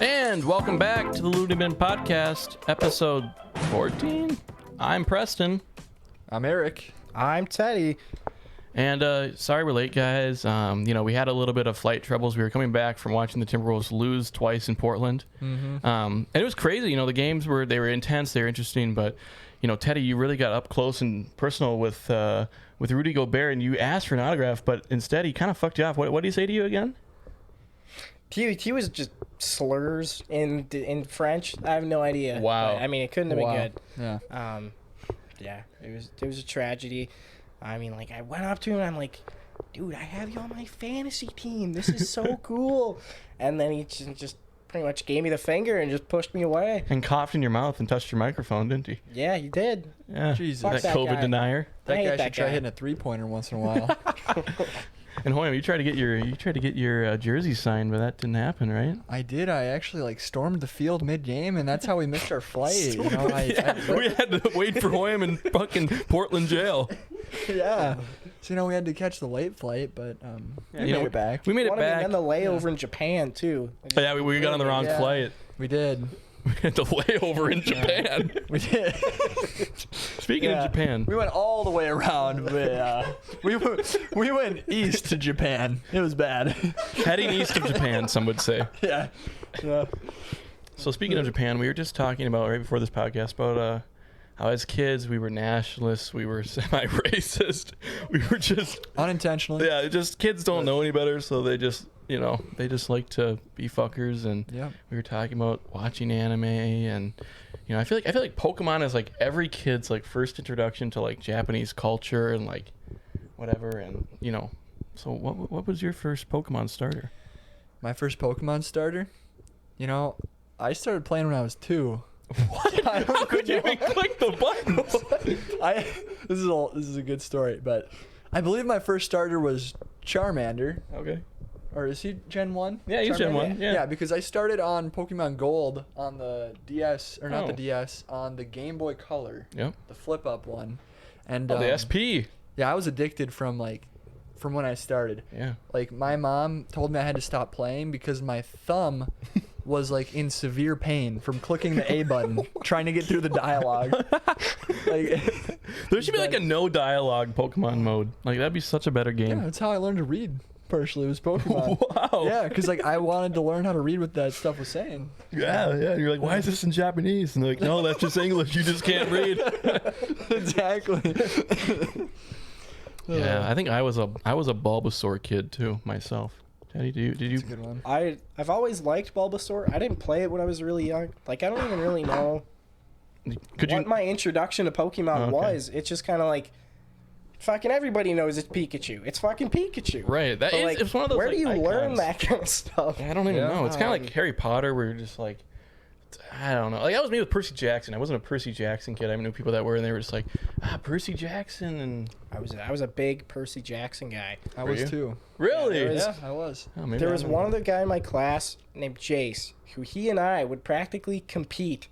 And welcome back to the LooneyBin Podcast, episode 14. I'm Preston. I'm Eric. I'm Teddy. And sorry we're late, guys. We had a little bit of flight troubles. We were coming back from watching the Timberwolves lose twice in Portland. Mm-hmm. And it was crazy. The games were intense, they were interesting, but Teddy, you really got up close and personal with Rudy Gobert, and you asked for an autograph, but instead he kind of fucked you off. What did he say to you again? He was just slurs in French. I have no idea. Wow. But, it couldn't have been good. Yeah. Yeah. It was a tragedy. I went up to him and I'm like, dude, I have you on my fantasy team. This is so cool. And then he just pretty much gave me the finger and just pushed me away. And coughed in your mouth and touched your microphone, didn't he? Yeah, he did. Yeah. Jesus. Fuck that COVID guy. denier. That guy should that try guy. hitting a three-pointer once in a while. And Hoyam, you tried to get your jersey signed, but that didn't happen, right? I did. I actually stormed the field mid-game, and that's how we missed our flight. We had to wait for Hoyam in fucking Portland jail. Yeah. So we had to catch the late flight, but we made it back. We made it back. And the layover in Japan too. Yeah, we got on the wrong flight. We did. We had the layover in Japan. We did. Speaking of Japan, we went all the way around. But, we went east to Japan. It was bad. heading east of Japan, some would say. Yeah. So speaking of Japan, we were just talking about right before this podcast about how as kids we were nationalists, we were semi-racist, we were just unintentionally. Yeah, just kids don't know any better, so they just like to be fuckers. And we were talking about watching anime, and I feel like Pokemon is like every kid's first introduction to Japanese culture and whatever. And so what was your first Pokemon starter? My first Pokemon starter, I started playing when I was 2. What? How could you even click the buttons? This is a good story, but I believe my first starter was Charmander. Okay. Or is he Gen 1? Yeah, he's Gen 1. Yeah. Yeah, because I started on Pokemon Gold on the DS, or not the DS, on the Game Boy Color. Yep. The flip-up one. And the SP. Yeah, I was addicted from when I started. Yeah. My mom told me I had to stop playing because my thumb was in severe pain from clicking the A button trying to get through the dialogue. There should be a no dialogue Pokemon mode. That'd be such a better game. Yeah, that's how I learned to read. Partially, it was Pokemon. Wow. Yeah, because I wanted to learn how to read what that stuff was saying. Yeah. You're like, why is this in Japanese? And they're like, no, that's just English. You just can't read. Exactly. Yeah, I think I was a Bulbasaur kid too myself. Teddy, did you? That's a good one. I've always liked Bulbasaur. I didn't play it when I was really young. I don't even really know what my introduction to Pokemon was. It's just kind of fucking everybody knows it's Pikachu. It's fucking Pikachu. Right. It's one of those. Where do you icons. learn that kind of stuff? I don't even know. It's kind of like Harry Potter, where you're just I don't know. That was me with Percy Jackson. I wasn't a Percy Jackson kid. I knew people that were, and they were just Percy Jackson, and I was a big Percy Jackson guy. I was too. Really? Yeah, I was. Oh, there was one other guy in my class named Jace, who he and I would practically compete.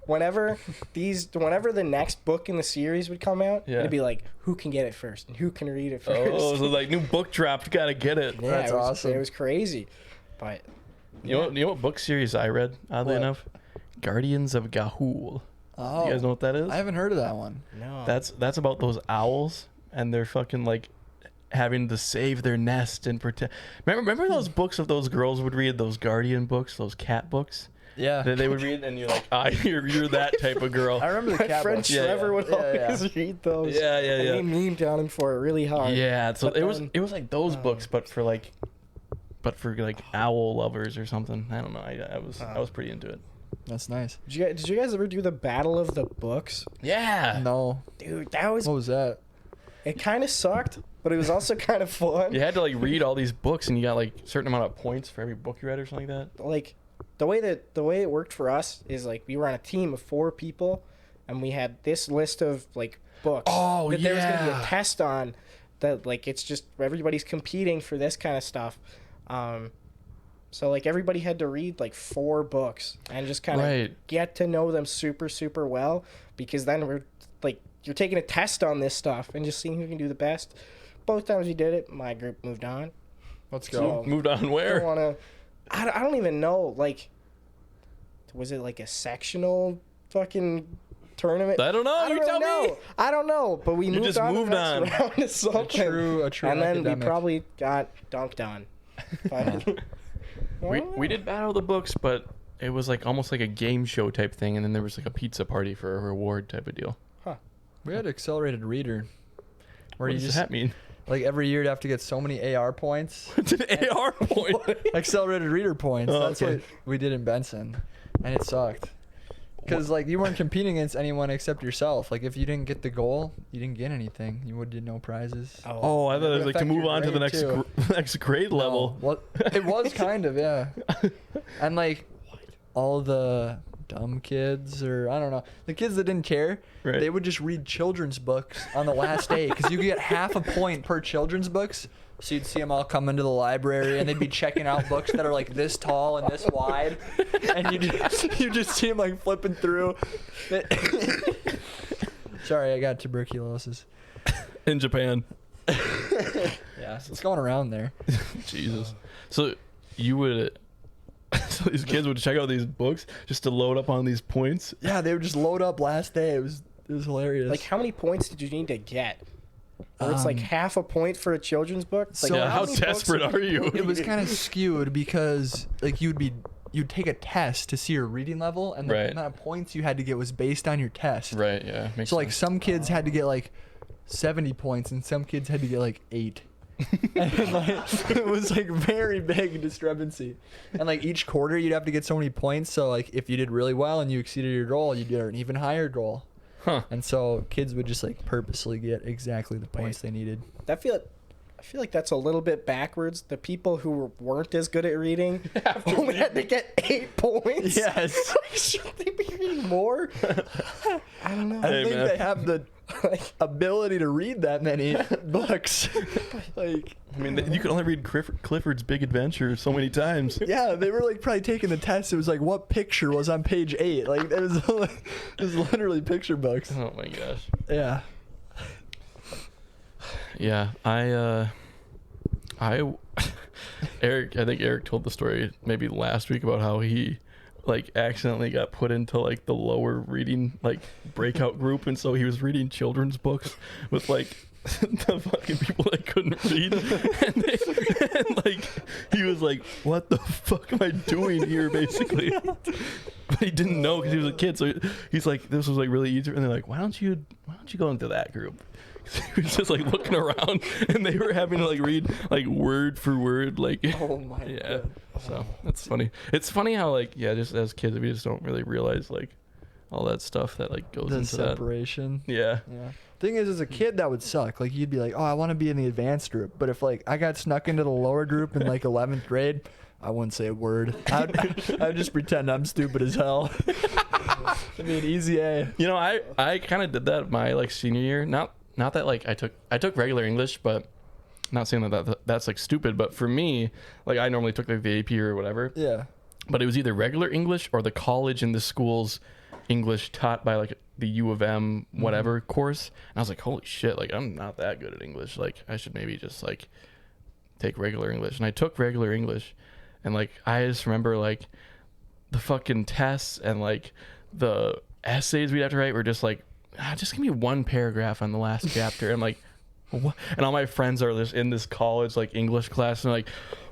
Whenever the next book in the series would come out, it'd be who can get it first and who can read it first. Oh, so new book dropped, gotta get it. Yeah, that's awesome. It was crazy, but you know what book series I read? Oddly enough, Guardians of Ga'Hoole. Oh, you guys know what that is? I haven't heard of that one. No. That's about those owls and they're fucking having to save their nest and protect. Remember those books of those girls would read, those Guardian books, those cat books? Yeah. They would read, and you're like, you're that type of girl. I remember the my cat friend books. Trevor would always read those. Yeah. And he memed on him for it really hard. Yeah, so But it was like those books, but for owl lovers or something. I don't know. I was pretty into it. That's nice. Did you guys ever do the Battle of the Books? Yeah. No. Dude, that was... What was that? It kind of sucked, but it was also kind of fun. You had to read all these books, and you got a certain amount of points for every book you read or something like that. The way it worked for us is we were on a team of 4 people, and we had this list of books that there was gonna be a test on. That it's just everybody's competing for this kind of stuff. So everybody had to read 4 books and just kind of get to know them super, super well, because then we're you're taking a test on this stuff and just seeing who can do the best. Both times we did it, my group moved on. Let's go. Moved on where? I don't even know. was it like a sectional fucking tournament? I don't know. I You don't tell know. me. I don't know. But we moved just on moved to the next round to something. A true and then academic. we probably got dunked on. We did battle the books, but it was like almost like a game show type thing, and then there was like a pizza party for a reward type of deal. We had accelerated reader. Where What you does just that mean? like every year you'd have to get so many AR points. It's an AR point. Accelerated reader points. Oh, That's okay. what we did in Benson, and it sucked. Because like you weren't competing against anyone except yourself. Like if you didn't get the goal, you didn't get anything. You would get no prizes. Oh, I thought it was like to affect move your on to the grade, next too. next grade level. No, well, it was kind of, yeah. And like all the dumb kids, or I don't know, the kids that didn't care, Right. they would just read children's books on the last day because you could get half a point per children's books. So you'd see them all come into the library and they'd be checking out books that are like this tall and this wide, and you just see them like flipping through. Sorry, I got tuberculosis. In Japan. Yeah, it's going around there. Jesus. So you would. So these kids would check out these books just to load up on these points. Yeah, they would just load up last day. It was hilarious. Like, how many points did you need to get? Or it's like half a point for a children's book? It's like, So Yeah, how many books desperate are you? it was kind of skewed because like you'd take a test to see your reading level, and the Right. amount of points you had to get was based on your test. Right. Yeah. Makes So like sense. some kids had to get like 70 points, and some kids had to get like 8. And like it was like very big discrepancy. And like each quarter you'd have to get so many points. So like if you did really well and you exceeded your goal, you'd get an even higher goal. Huh. And so kids would just like purposely get exactly the points they needed. I feel like that's a little bit backwards. The people who weren't as good at reading only had to get 8 points. Yes. Should they be reading more? I don't know. I don't Hey, think man. they have the ability to read that many books. Like, I mean, you could only read Clifford's Big Adventure so many times. yeah, they were like probably taking the test. It was like, what picture was on page 8? Like, it was literally picture books. Oh my gosh. Yeah. Yeah, Eric, I think Eric told the story maybe last week about how he like accidentally got put into like the lower reading like breakout group, and so he was reading children's books with like the fucking people that couldn't read, and like he was like, what the fuck am I doing here, basically. But he didn't know because he was a kid, so he's like, this was like really easy, and they're like, why don't you go into that group? He was just like looking around, and they were having to like read like word for word, like Oh my yeah. God. So that's funny. It's funny how like just as kids we just don't really realize like all that stuff that like goes The into that. separation. Yeah. Yeah. Thing is, as a kid, that would suck. Like, you'd be like, oh, I want to be in the advanced group. But if like I got snuck into the lower group in like 11th grade, I wouldn't say a word. I'd just pretend I'm stupid as hell. It'd be an easy A. You know, I kind of did that my like senior year. Not that like I took regular English, but not saying that's like stupid, but for me, like I normally took like the AP or whatever. Yeah. But it was either regular English or the college and the school's English taught by like the U of M whatever course. And I was like, holy shit, like I'm not that good at English. Like I should maybe just like take regular English. And I took regular English, and like I just remember like the fucking tests and like the essays we'd have to write were just like, just give me one paragraph on the last chapter. I'm like, what? And all my friends are just in this college like English class, and they're like,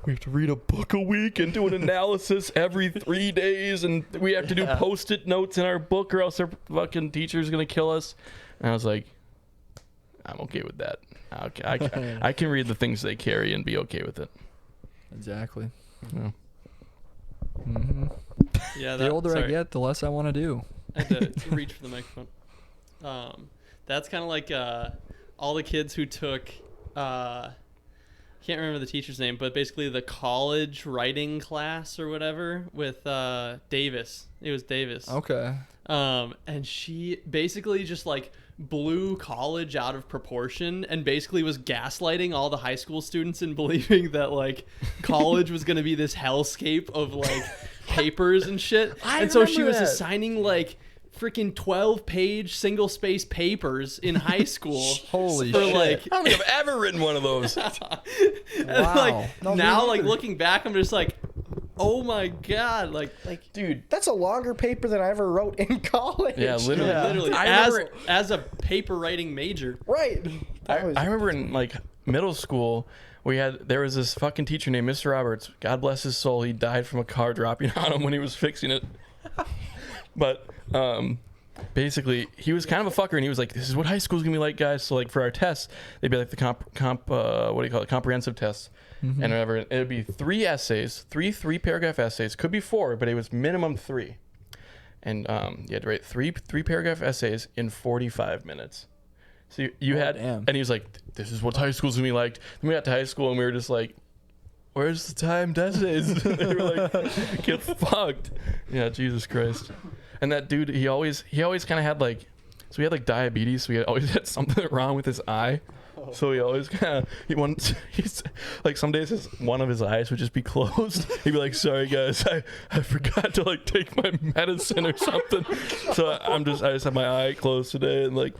we have to read a book a week and do an analysis every 3 days, and we have to do post-it notes in our book or else our fucking teacher's gonna kill us. And I was like, I'm okay with that. Okay, I can read the things they carry and be okay with it. Exactly. Yeah. Mm-hmm. Yeah, The older I get, the less I want to do. I had to reach for the microphone. That's kind of like all the kids who took can't remember the teacher's name, but basically the college writing class or whatever with Davis. It was Davis. Okay. And she basically just like blew college out of proportion and basically was gaslighting all the high school students in believing that like college was going to be this hellscape of like papers and shit. And so she was assigning like freaking 12-page single-space papers in high school. Holy for shit. like I don't think I've ever written one of those. and Wow. like No, me now like neither. looking back I'm just like, Oh my god! Like, dude, That's a longer paper than I ever wrote in college. yeah, literally. as a paper writing major. Right. I remember in like middle school, there was this fucking teacher named Mr. Roberts. God bless his soul. He died from a car dropping on him when he was fixing it. But basically, he was kind of a fucker, and he was like, "This is what high school's gonna be like, guys." So like for our tests, they'd be like the comprehensive tests. Mm-hmm. And whatever, it would be 3 essays, three paragraph essays. Could be 4, but it was minimum 3. And you had to write three paragraph essays in 45 minutes. So you had, damn. and he was like, "This is what high school's gonna be like." Then we got to high school and we were just like, "Where's the timed essays?" We were like, "Get fucked." Yeah, Jesus Christ. And that dude, he always kind of had like, so he had like diabetes, so he always had something wrong with his eye. So he always he's like, some days one of his eyes would just be closed. He'd be like, "Sorry guys, I forgot to like take my medicine or something." So I just have my eye closed today. And like,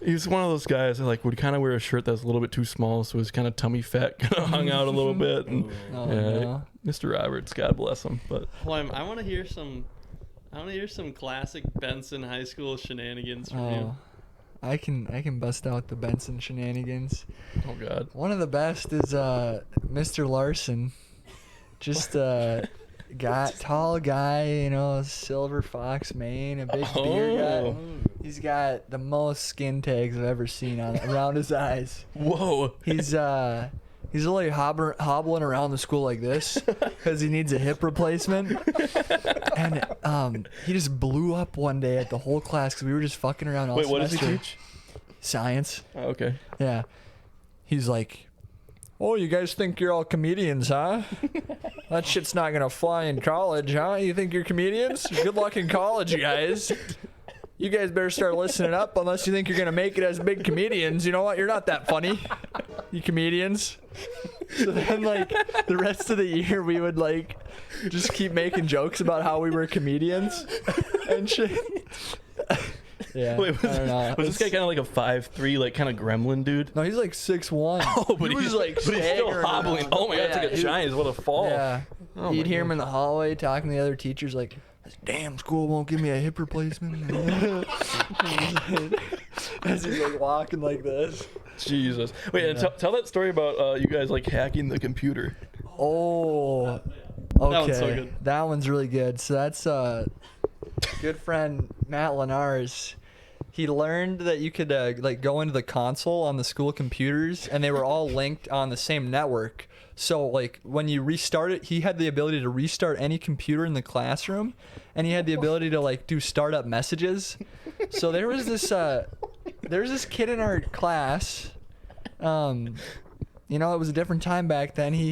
he's one of those guys that like would kind of wear a shirt that's a little bit too small, so his kind of tummy fat kind of hung out a little bit. And no. Mr. Roberts, God bless him. But I want to hear some classic Benson high school shenanigans from you. I can bust out the Benson shenanigans. oh god, One of the best is Mr. Larson. Just tall guy, silver fox mane, a big beard guy. He's got the most skin tags I've ever seen around his eyes. whoa. He's really hobbling around the school like this because he needs a hip replacement. And he just blew up one day at the whole class because we were just fucking around all semester. Wait, what does he teach? Science. Oh, okay. Yeah. He's like, "Oh, you guys think you're all comedians, huh? That shit's not going to fly in college, huh? You think you're comedians? Good luck in college, you guys. You guys better start listening up unless you think you're going to make it as big comedians. You know what? You're not that funny, you comedians." So then, like, the rest of the year, we would, like, just keep making jokes about how we were comedians and shit. Yeah. Wait, was this guy kind of like a 5'3", like kind of gremlin dude? No, he's like 6'1". Oh, but he was like but he's still staggering hobbling. around. Oh my god, it's like a he- giant. What a fall. Yeah. Oh You'd my hear him in the hallway talking to the other teachers like, "This damn school won't give me a hip replacement." As he's like walking like this. Jesus. Wait, and tell that story about you guys like hacking the computer. Oh. Okay. That one's so good. That one's really good. So that's good friend Matt Lenars. He learned that you could like go into the console on the school computers, and they were all linked on the same network. So like when you restart it, he had the ability to restart any computer in the classroom, and he had the ability to like do startup messages. So there was this kid in our class. It was a different time back then. He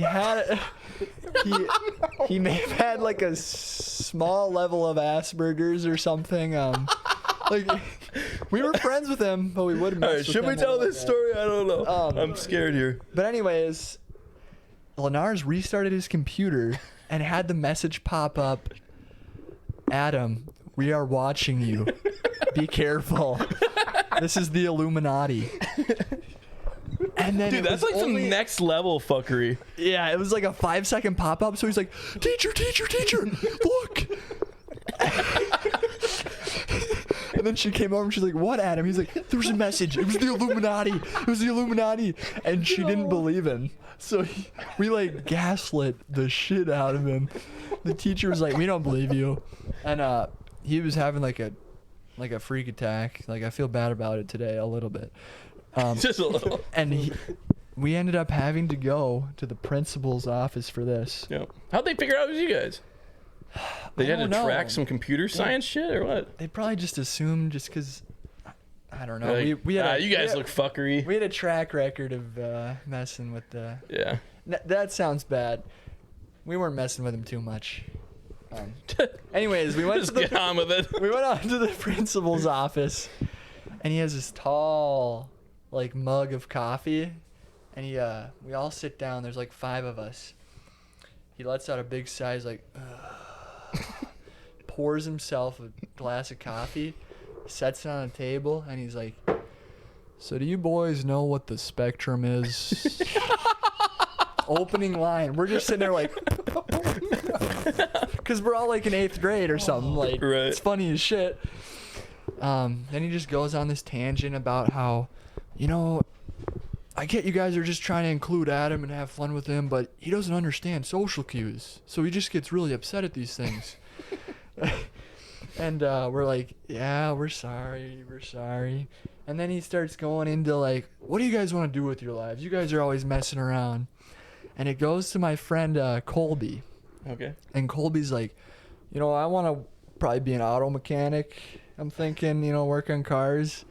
may have had like a small level of Asperger's or something. Like, we were friends with him, but we wouldn't. All right, should we tell this story? I don't know. I'm scared here. But anyways, Lenars restarted his computer and had the message pop up, "Adam, we are watching you. Be careful. This is the Illuminati." And then Dude, that's like some next level fuckery. Yeah, it was like a 5-second pop up. So he's like, teacher, look. And then she came over and she's like, "What, Adam?" He's like, "There was a message. It was the Illuminati. And she didn't believe him. So we like gaslit the shit out of him. The teacher was like, "We don't believe you." And he was having like a freak attack. Like, I feel bad about it today a little bit. Just a little. And we ended up having to go to the principal's office for this. Yeah. How'd they figure out it was you guys? They had to don't know. track some computer science shit or what? They probably just assumed just because, I don't know. Like, we had you guys look fuckery. We had a track record of messing with the... Yeah. That sounds bad. We weren't messing with him too much. Anyways, we went Just get on with it. We went on to the principal's office, and he has this tall, like, mug of coffee, and we all sit down. There's like 5 of us. He lets out a big sigh. He's like, pours himself a glass of coffee, sets it on a table, and he's like, "So do you boys know what the spectrum is?" Opening line. We're just sitting there like... because we're all like in 8th grade or something. Like, Right. it's funny as shit. Then he just goes on this tangent about how, I get you guys are just trying to include Adam and have fun with him, but he doesn't understand social cues, so he just gets really upset at these things. And we're like, yeah, we're sorry. And then he starts going into like, what do you guys want to do with your lives? You guys are always messing around. And it goes to my friend Colby. Okay. And Colby's like, I want to probably be an auto mechanic. I'm thinking, work on cars.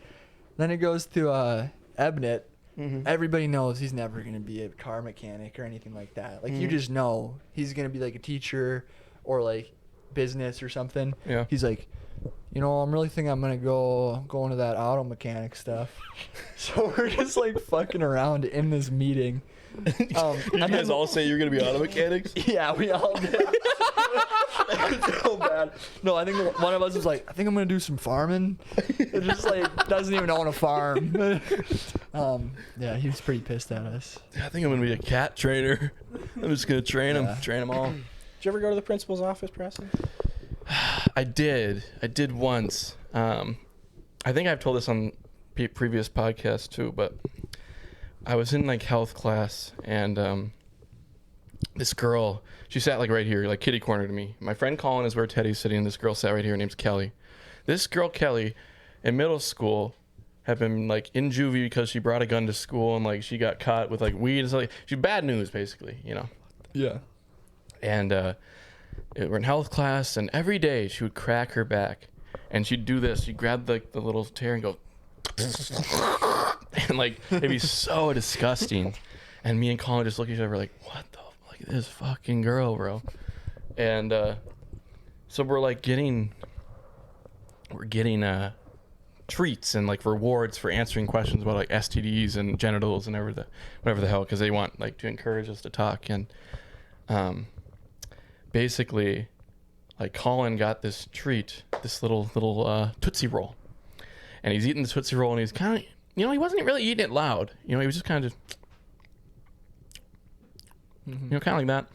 Then it goes to Ebnet. Mm-hmm. Everybody knows he's never going to be a car mechanic or anything like that. Like, you just know he's going to be like a teacher or like business or something. Yeah. He's like, I'm really thinking I'm going to go into that auto mechanic stuff. So we're just like fucking around in this meeting. You guys all say you're going to be auto mechanics? Yeah, we all did. It was so bad. No, I think one of us was like, I think I'm going to do some farming. It just like doesn't even own a farm. Yeah, he was pretty pissed at us. I think I'm going to be a cat trainer. I'm just going to train them all. Did you ever go to the principal's office, Preston? I did once. I think I've told this on previous podcasts too, but I was in like health class, and this girl, she sat like right here, like kitty corner to me. My friend Colin is where Teddy's sitting, and this girl sat right here. Her name's Kelly. This girl Kelly, in middle school, had been like in juvie because she brought a gun to school, and like she got caught with like weed and stuff. She's bad news, basically, Yeah. And we're in health class, and every day she would crack her back, and she'd do this. She'd grab the little tear and go, and like it'd be so disgusting. And me and Colin just look at each other like, what the fuck, this fucking girl, bro. And so we're getting treats and like rewards for answering questions about like STDs and genitals and whatever the hell, because they want like to encourage us to talk. And basically, like Colin got this treat, this little Tootsie Roll, and he's eating the Tootsie Roll, and he's kind of, he wasn't really eating it loud, he was just kind of kind of like that.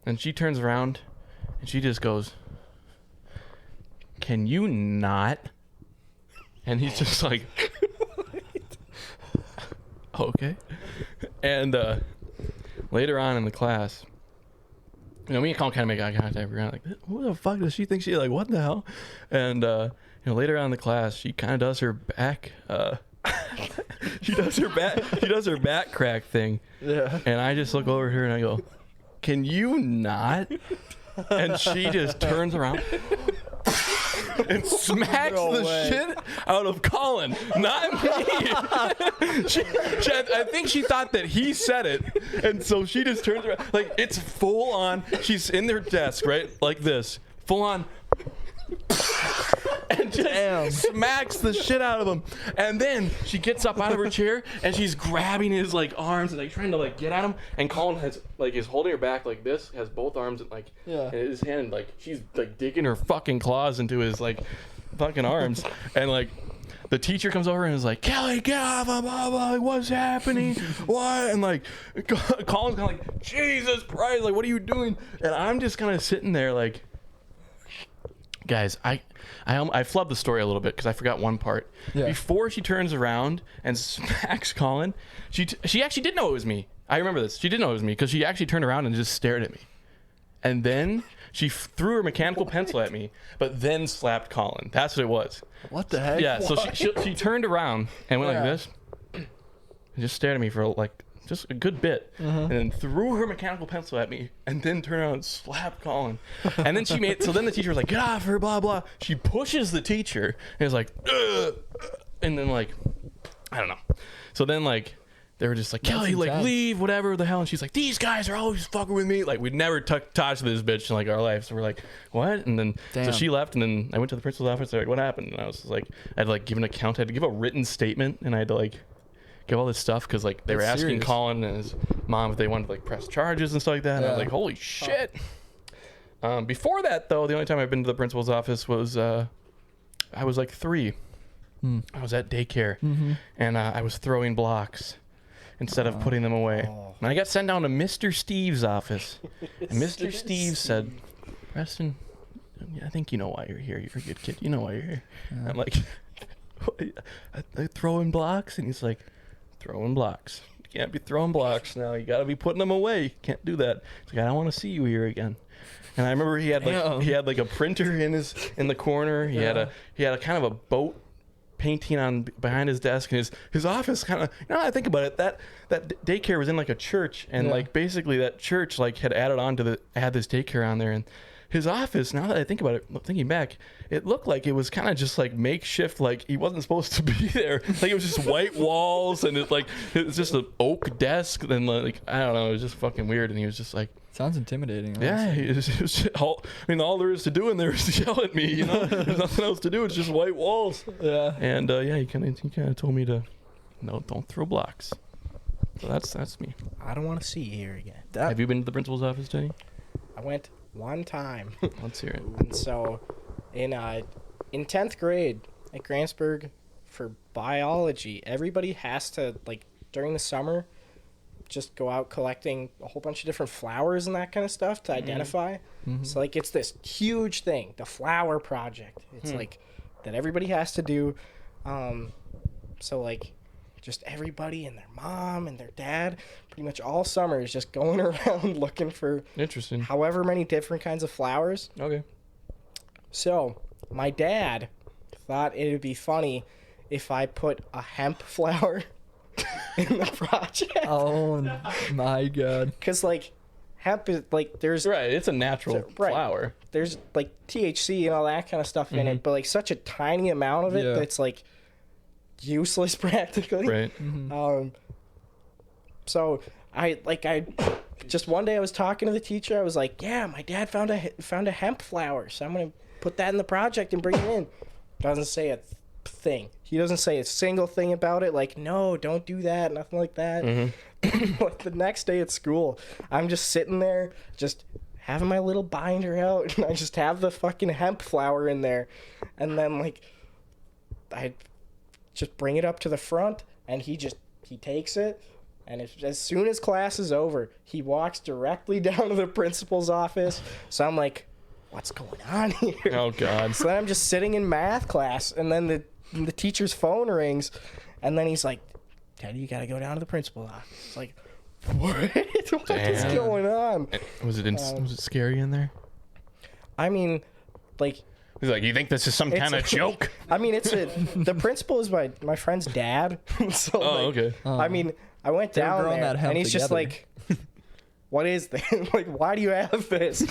And she turns around and she just goes, "Can you not?" And he's just like, okay. And later on in the class, me and Colin kind of make eye contact. We're like, who the fuck does she think she, like, what the hell? And later on in the class, she kind of does her back she does her back crack thing. Yeah. And I just look over at her and I go, "Can you not?" And she just turns around and smacks shit out of Colin, not me. I think she thought that he said it, and so she just turns around, like, it's full on. She's in their desk, right, like this, full on, and just smacks the shit out of him. And then she gets up out of her chair and she's grabbing his like arms and like trying to like get at him. And Colin has like is holding her back like this, has both arms and like in his hand, and like she's like digging her fucking claws into his like fucking arms. And like the teacher comes over and is like, "Kelly, get off him, like, what's happening? What?" And like Colin's kind of like, "Jesus Christ, like, what are you doing?" And I'm just kind of sitting there like, guys, I flubbed the story a little bit because I forgot one part. Yeah. Before she turns around and smacks Colin, she actually did know it was me. I remember this. She did know it was me because she actually turned around and just stared at me. And then she threw her mechanical pencil at me, but then slapped Colin. That's what it was. What the heck? Yeah, so she turned around and went like this and just stared at me for like just a good bit, and then threw her mechanical pencil at me, and then turned around and slapped Colin. And then so then the teacher was like, "Get off her, blah blah." She pushes the teacher and is like, "Ugh." And then like, I don't know. So then like they were just like, "Kelly, like, leave, whatever the hell." And she's like, "These guys are always fucking with me." Like, we'd never touched this bitch in like our life. So we're like, "What?" And then so she left, and then I went to the principal's office. They're like, "What happened?" And I was like, I had to like give an account. I had to give a written statement, and I had to like give all this stuff because like they were asking serious. Colin and his mom if they wanted to like press charges and stuff like that. And I was like, holy shit. Before that though, the only time I've been to the principal's office was I was like 3. I was at daycare and I was throwing blocks instead of putting them away. And I got sent down to Mr. Steve's office. And Mr. Steve said, "Preston, I think you know why you're here. You're a good kid. You know why you're here. I'm like, I throwing blocks, and he's like, throwing blocks. You can't be throwing blocks now. You got to be putting them away. You can't do that. He's like, I don't want to see you here again. And I remember he had like a printer in the corner. He had a kind of a boat painting on behind his desk, and his office kind of, I think about it, that daycare was in like a church, and like basically that church like had added on to had this daycare on there, and his office, now that I think about it, thinking back, it looked like it was kind of just like makeshift, like he wasn't supposed to be there. Like it was just white walls, and it was just an oak desk, and like I don't know, it was just fucking weird. And he was just like, sounds intimidating. Yeah, it was all there is to do in there is to yell at me. There's nothing else to do. It's just white walls. Yeah. And he kind of told me to, no, don't throw blocks. So that's me. I don't want to see you here again. Have you been to the principal's office, Teddy? I went one time. Let's hear it. And so in 10th grade at Grantsburg for biology, everybody has to, like, during the summer, just go out collecting a whole bunch of different flowers and that kind of stuff to identify. Mm-hmm. So, like, it's this huge thing, the flower project. It's like that everybody has to do. So, like, just everybody and their mom and their dad, pretty much all summer is just going around looking for however many different kinds of flowers. Okay. So my dad thought it would be funny if I put a hemp flower in the project. Oh my God. Because like hemp is like there's it's a natural flower. There's like THC and all that kind of stuff in it, but like such a tiny amount of it that's like useless practically. Right. Mm-hmm. So I just one day I was talking to the teacher. I was like, yeah, my dad found a hemp flower, so I'm gonna put that in the project and bring it in. Doesn't say a thing. He doesn't say a single thing about it. Like, no, don't do that, nothing like that. Like the next day at school, I'm just sitting there just having my little binder out, and I just have the fucking hemp flower in there, and then like I just bring it up to the front, and he takes it, and as soon as class is over, he walks directly down to the principal's office. So I'm like, what's going on here? Oh God. So then I'm just sitting in math class, and then the teacher's phone rings, and then he's like, Teddy, you gotta go down to the principal's office. It's like, what is going on? Was it scary in there? I mean, like, he's like, you think this is some kind of joke? I mean, the principal is my friend's dad. So, okay. I mean, I went down there, and he's just like, what is this? Like, why do you have this?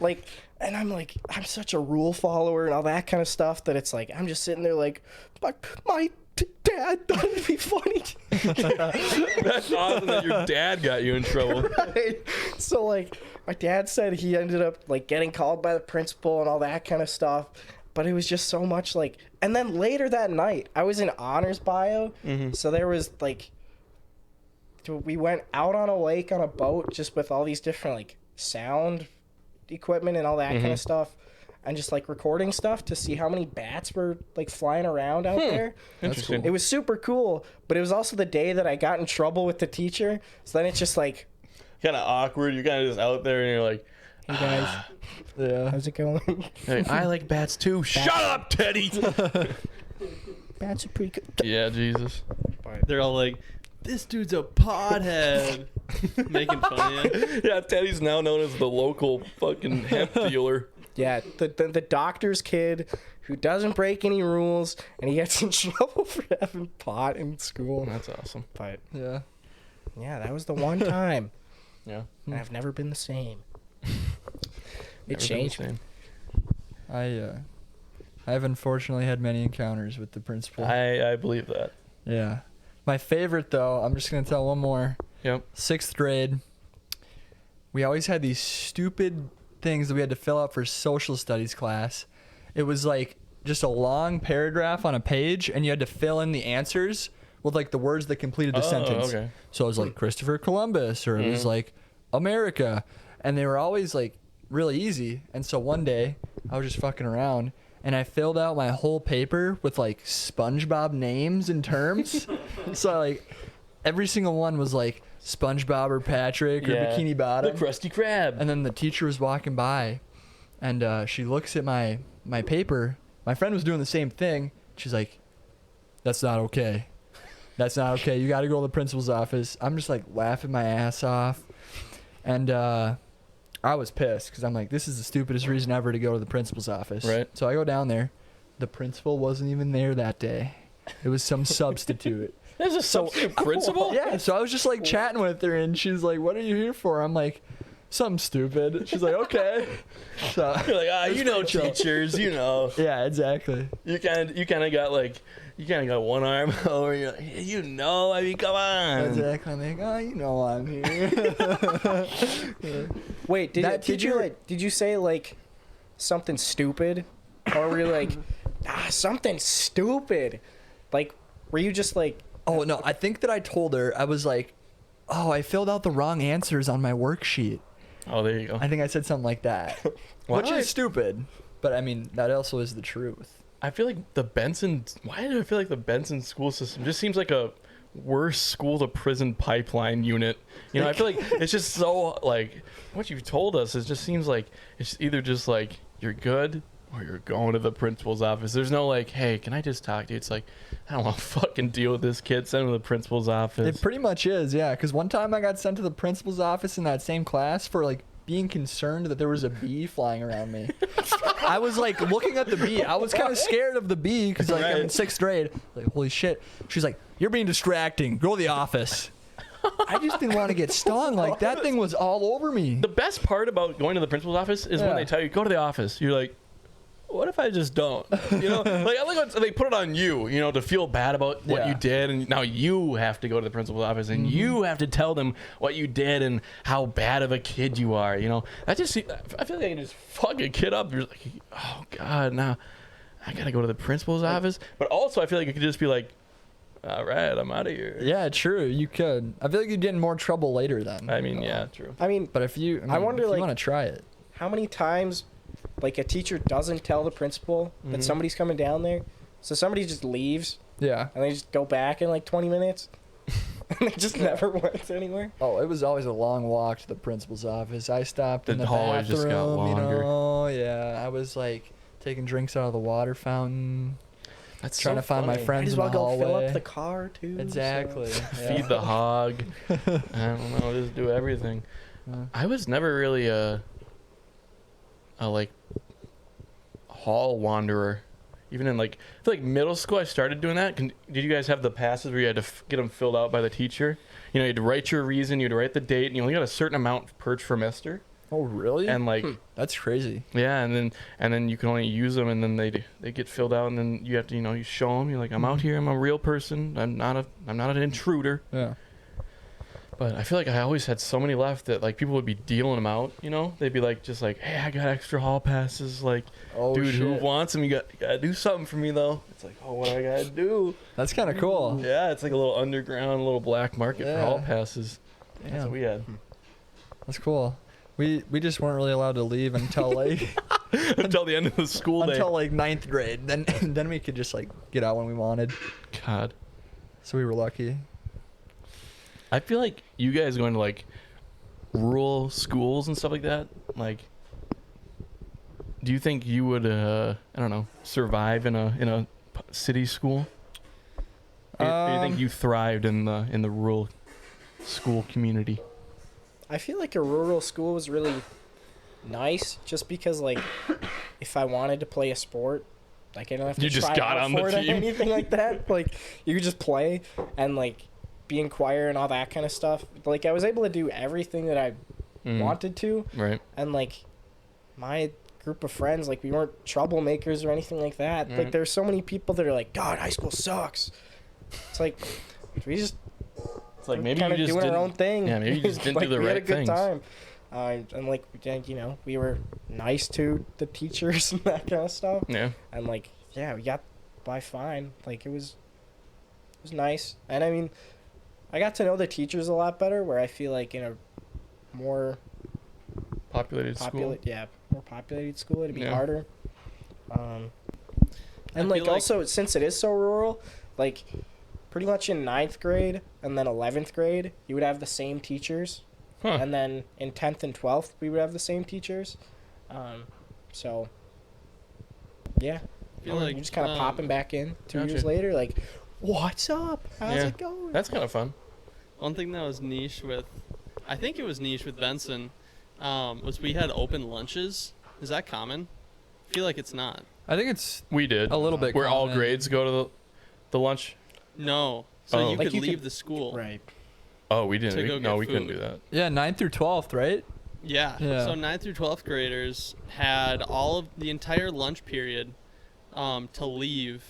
Like, and I'm like, I'm such a rule follower and all that kind of stuff that it's like, I'm just sitting there like, my dad thought it'd be funny. That's awesome that your dad got you in trouble. Right? So, like, my dad said he ended up, like, getting called by the principal and all that kind of stuff. But it was just so much, like... And then later that night, I was in honors bio. Mm-hmm. So there was, like... We went out on a lake on a boat just with all these different, like, sound equipment and all that kind of stuff. And just, like, recording stuff to see how many bats were, like, flying around out there. Interesting. It was super cool. But it was also the day that I got in trouble with the teacher. So then it's just, like... Kind of awkward. You're kind of just out there and you're like, hey guys, yeah, how's it going? Hey, I like bats too. Shut up, Teddy. Bats are pretty good. Yeah, Jesus. They're all like, this dude's a pothead. Making fun of you. Yeah, Teddy's now known as the local fucking hemp dealer. Yeah, the doctor's kid who doesn't break any rules, and he gets in trouble for having pot in school. That's awesome. But yeah, that was the one time. Yeah. And I've never been the same. It Never changed been me. I have unfortunately had many encounters with the principal. I believe that. Yeah. My favorite, though, I'm just going to tell one more. Yep. 6th grade. We always had these stupid things that we had to fill out for social studies class. It was like just a long paragraph on a page, and you had to fill in the answers with like the words that completed the sentence. Okay. So it was like Christopher Columbus, or it was like America. And they were always like really easy. And so one day I was just fucking around, and I filled out my whole paper with like SpongeBob names and terms. So like every single one was like SpongeBob or Patrick or Bikini Bottom. The Krusty Krab. And then the teacher was walking by, And she looks at my paper. My friend was doing the same thing. She's like, that's not okay. That's not okay. You got to go to the principal's office. I'm just like laughing my ass off. And I was pissed because I'm like, this is the stupidest reason ever to go to the principal's office. Right. So I go down there. The principal wasn't even there that day. It was some substitute. There's a substitute principal? Yeah. So I was just like chatting with her, and she's like, what are you here for? I'm like, something stupid. She's like, okay. So You're like, you know, teachers, you know. yeah, exactly. You kind of got one arm over. You're like, you know, I mean, come on. Exactly. I'm like, you know I'm here. Wait, did you say like something stupid, or were you like something stupid? Like, were you just like? Oh no, I think that I told her, I was like, oh, I filled out the wrong answers on my worksheet. Oh, there you go. I think I said something like that, which is stupid. But I mean, that also is the truth. I feel like why do I feel like the Benson school system just seems like a worse school to prison pipeline unit? You know, I feel like it's just so, like, what you've told us, it just seems like it's either just like you're good or you're going to the principal's office. There's no like, hey, can I just talk to you? It's like, I don't want to fucking deal with this kid. Send him to the principal's office. It pretty much is, yeah. Because one time I got sent to the principal's office in that same class for like being concerned that there was a bee flying around me. I was like looking at the bee. I was kind of scared of the bee because like I'm in 6th grade. Like, holy shit. She's like, you're being distracting. Go to the office. I just didn't want to get stung. Like, that thing was all over me. The best part about going to the principal's office is when they tell you, go to the office. You're like, what if I just don't? You know, like I like when they put it on you, you know, to feel bad about what you did, and now you have to go to the principal's office and you have to tell them what you did and how bad of a kid you are. You know, I feel like I can just fuck a kid up. You're like, oh god, now I gotta go to the principal's office. But also, I feel like you could just be like, all right, I'm out of here. Yeah, true. You could. I feel like you'd get in more trouble later then. I mean, yeah, true. I mean, but if you, I wonder, if you want to try it. How many times, like, a teacher doesn't tell the principal that somebody's coming down there, so somebody just leaves. Yeah. And they just go back in like 20 minutes. And they just never went anywhere. Oh, it was always a long walk to the principal's office. I stopped in the hallway bathroom, just got longer. Oh, yeah. I was like taking drinks out of the water fountain. That's trying to find my friends in the hallway. Fill up the car too. Exactly. So. Yeah. Feed the hog. I don't know, just do everything. I was never really a like hall wanderer. Even in like, I feel like middle school, I started doing that. Did you guys have the passes where you had to get them filled out by the teacher? You know, you had to write your reason, you had to write the date, and you only got a certain amount per trimester. Oh, really? And like, that's crazy. yeah, and then you can only use them, and then they get filled out, and then you have to, you know, you show them. You're like, I'm out here, I'm a real person. I'm not an intruder. Yeah. But I feel like I always had so many left that like people would be dealing them out, you know? They'd be like, just like, hey, I got extra hall passes. Like, dude, who wants them? You gotta do something for me though. It's like, oh, what do I gotta do? That's kind of cool. Yeah, it's like a little underground, little black market for hall passes. Damn. That's what we had. That's cool. We just weren't really allowed to leave until like until the end of the school day. Until like 9th grade. Then we could just like get out when we wanted. God. So we were lucky. I feel like you guys going to like rural schools and stuff like that, like, do you think you would I don't know, survive in a city school? Or do you think you thrived in the rural school community? I feel like a rural school was really nice just because, like, if I wanted to play a sport, like, I don't have to just try got out on the for it or team. anything like that. Like, you could just play and like be in choir and all that kind of stuff. Like, I was able to do everything that I wanted to. Right. And like my group of friends, like, we weren't troublemakers or anything like that. Like, there's so many people that are like, God, high school sucks. It's like, we just like maybe kind you of just doing our own thing. Yeah, maybe you just didn't like, do the we right had a good things. time. And like, you know, we were nice to the teachers and that kind of stuff. Yeah. And like, yeah, we got by fine. Like, it was nice. And I mean, I got to know the teachers a lot better, where I feel like in a more Populated school. Yeah, more populated school, it'd be harder. And I like, also, since it is so rural, like, pretty much in 9th grade and then 11th grade, you would have the same teachers. Huh. And then in 10th and 12th, we would have the same teachers. So, yeah. I feel like you're just kind of popping back in 2 Gotcha. years later, like, what's up? How's it going? That's kind of fun. one thing that was niche with, I think it was niche with Benson, was we had open lunches. Is that common? I feel like it's not. I think it's We did. a little bit. Where all common. grades go to the lunch. No. So Oh. you Like could you leave could- the school. Right. Oh, we didn't. To go No, get we couldn't food. do that. Yeah, 9th through 12th, right? Yeah. Yeah. So 9th through 12th graders had all of the entire lunch period to leave.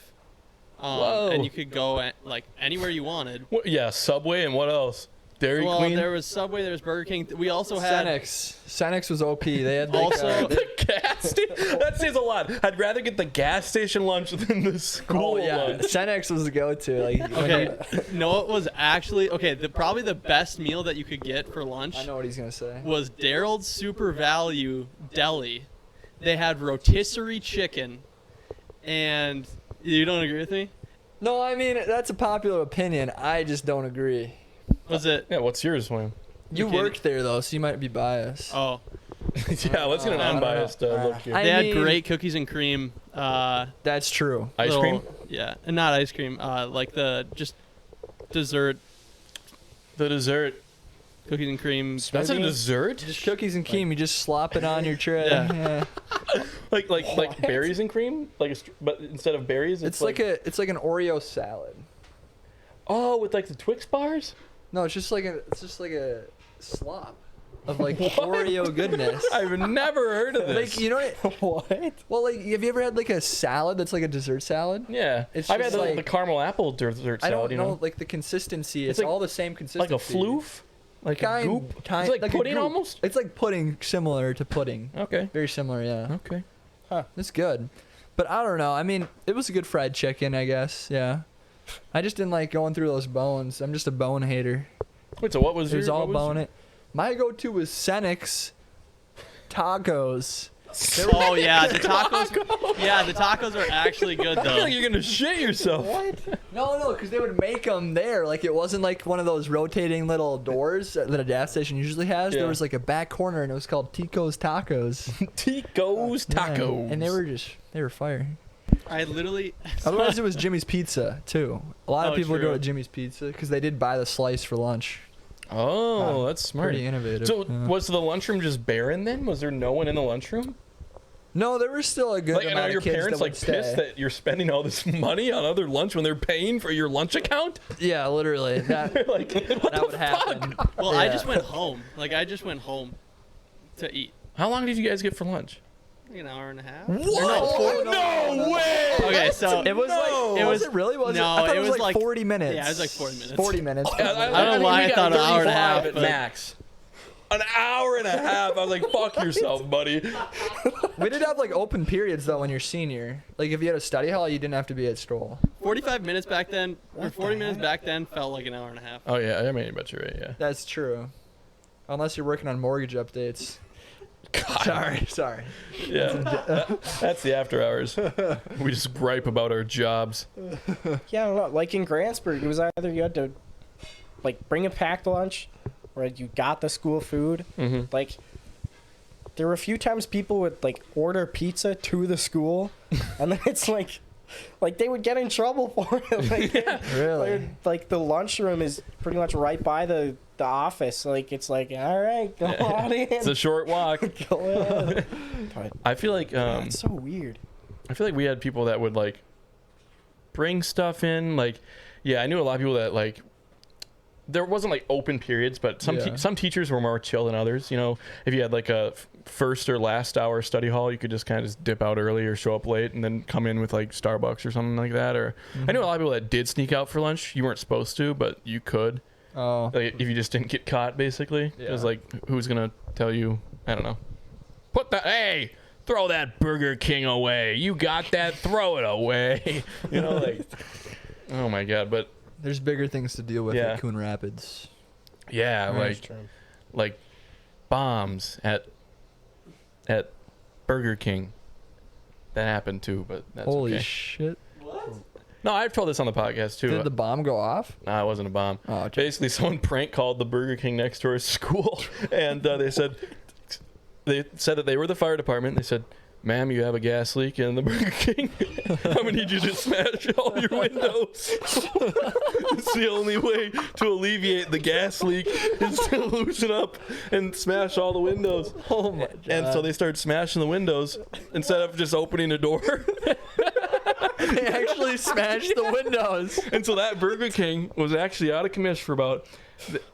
Whoa. And you could go at, like anywhere you wanted. What, yeah, Subway and what else? Dairy Well, Queen. there was Subway, there was Burger King. We also had Senex was OP. They had like, Also- the gas station. That says a lot. I'd rather get the gas station lunch than the school lunch. Senex was the go-to. Like, okay. No, it was actually okay. Probably the best meal that you could get for lunch I know what he's gonna say. was Daryl's Super Value Deli. They had rotisserie chicken, and you don't agree with me? No, I mean that's a popular opinion. I just don't agree. Was it? Yeah, what's yours, William? You kidding? worked there though, so you might be biased. Oh, Yeah, let's get an I don't know. unbiased look here. I they had mean- great cookies and cream. That's true. Ice little- cream? Yeah, and not ice cream. Like the just dessert The dessert. cookies and cream. That's a dessert? Just cookies and cream. You just slop it on your tray. Yeah. Like berries and cream? But instead of berries, It's like an Oreo salad. Oh, with like the Twix bars? No, it's just like a slop of like Oreo goodness. I've never heard of this. Like, you know what? What? Well, like, have you ever had like a salad that's like a dessert salad? Yeah. It's I've had just the like- caramel apple dessert salad, I don't you know, know? like the consistency. It's like- all the same consistency. Like a floof? Like a goop? It's like a pudding goop. almost? It's like pudding, similar to pudding. Okay. Very similar, yeah. Okay. It's good. But I don't know. I mean, it was a good fried chicken, I guess. Yeah. I just didn't like going through those bones. I'm just a bone hater. Wait, so what was It was your... all what was bone it. My go-to was Senex tacos. Oh yeah, the tacos. Yeah, the tacos are actually good I feel though. like you're going to shit yourself. No, because they would make them there. Like, it wasn't like one of those rotating little doors that a gas station usually has. Yeah. There was like a back corner, and it was called Tico's Tacos. Tico's Yeah, Tacos. and they were fire. I literally. Otherwise, it was Jimmy's Pizza, too. A lot of Oh, people would true. go to Jimmy's Pizza because they did buy the slice for lunch. Oh, that's smart. Pretty innovative. So yeah. was the lunchroom just barren then? Was there no one in the lunchroom? No, there was still a good Like, and amount are your of kids parents that like would pissed stay. that you're spending all this money on other lunch when they're paying for your lunch account? Yeah, literally. That, Like, what that the would fuck? happen. Well, I Yeah. just went home. Like I just went home to eat. How long did you guys get for lunch? Like an hour and a half. What? No way! Okay, so It was like, it was was- it really? Was no, I thought it it was was like like- 40 minutes. yeah, it was like 40 minutes. 40 minutes. I don't know why I thought an hour and a half, at but- max. An hour and a half. I was like, fuck yourself, buddy. We did have like open periods though when you're senior. Like if you had a study hall, you didn't have to be at school. 45 minutes back then, or 40 minutes back then, felt like an hour and a half. Oh, yeah. I mean, I bet you're right, yeah. That's true. Unless you're working on mortgage updates. God. Sorry. Yeah. That's the after hours. We just gripe about our jobs. Yeah, I don't know. Like in Grantsburg, it was either you had to like bring a packed lunch, or you got the school food. Mm-hmm. Like there were a few times people would like order pizza to the school, and then it's like they would get in trouble for it. Like, Really? like the lunchroom is pretty much right by the office. Like it's like, all right, go on in. It's a short walk. Go ahead. But I feel like it's so weird. I feel like we had people that would like bring stuff in. Like, yeah, I knew a lot of people that like there wasn't like open periods, but some teachers were more chill than others. You know, if you had like a first or last hour study hall, you could just kind of just dip out early or show up late and then come in with like Starbucks or something like that. Or I knew a lot of people that did sneak out for lunch. You weren't supposed to, but you could. Oh. Like, if you just didn't get caught, basically. It was Yeah. like, who's gonna tell you? I don't know. Hey, throw that Burger King away. You got that? Throw it away. You know, like, oh my god. But There's bigger things to deal with Yeah. at Coon Rapids. yeah, like bombs at Burger King. That happened too, but that's Holy okay. shit. No, I've told this on the podcast too. Did the bomb go off? Nah, it wasn't a bomb. Oh, okay. Basically, someone prank called the Burger King next to our school, and they said that they were the fire department. They said, ma'am, you have a gas leak in the Burger King. I'm gonna need you to smash all your windows. It's the only way to alleviate the gas leak is to loosen up and smash all the windows. Oh my God. And so they started smashing the windows instead of just opening a door. They actually smashed the windows. And so that Burger King was actually out of commission for about,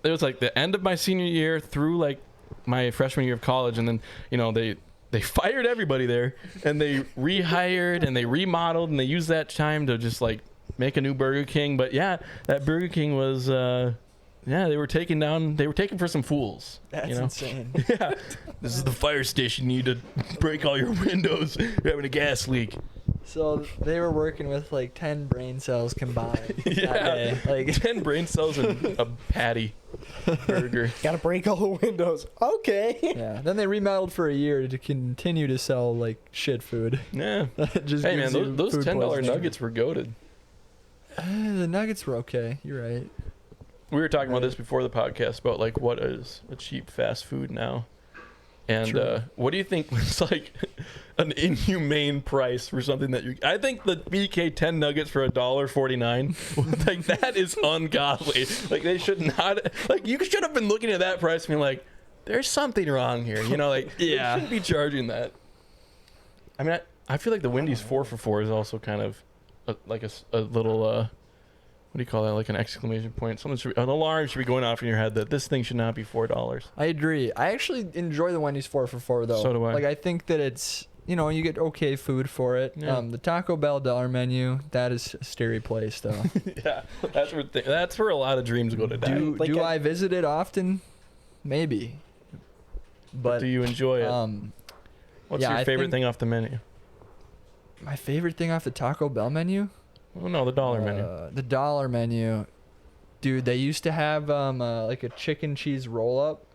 it was like the end of my senior year through like my freshman year of college. And then, you know, they fired everybody there and they rehired and they remodeled and they used that time to just like make a new Burger King. But yeah, that Burger King was, they were taken for some fools. That's you know? insane. Yeah. This is the fire station. You need to break all your windows. You're having a gas leak. So they were working with like 10 brain cells combined. Yeah. That day. Like 10 brain cells and a patty burger. Gotta break all the windows. Okay. Yeah. Then they remodeled for a year to continue to sell like shit food. Yeah. Just Hey, gives man, you those food $10 poisoning. nuggets were goated. The nuggets were okay. You're right. We were talking about this before the podcast about like what is a cheap fast food now. And True. what do you think was like an inhumane price for something that you? I think the BK 10 nuggets for $1.49, like that is ungodly. Like they should not. Like you should have been looking at that price and being like, "There's something wrong here." You know, like Yeah. they shouldn't be charging that. I mean, I feel like the Wendy's 4 for $4 is also kind of like a little. What do you call that? Like an exclamation point. Something should be, an alarm should be going off in your head that this thing should not be $4. I agree. I actually enjoy the Wendy's 4 for $4 though. So do I. Like I think that it's, you know, you get okay food for it. Yeah. The Taco Bell dollar menu, that is a scary place though. Yeah, that's where a lot of dreams go to die. Do I visit it often? Maybe. But Do you enjoy it? What's yeah, your I favorite think- thing off the menu? my favorite thing off the Taco Bell menu? Oh no, the dollar menu. The dollar menu. Dude, they used to have like a chicken cheese roll up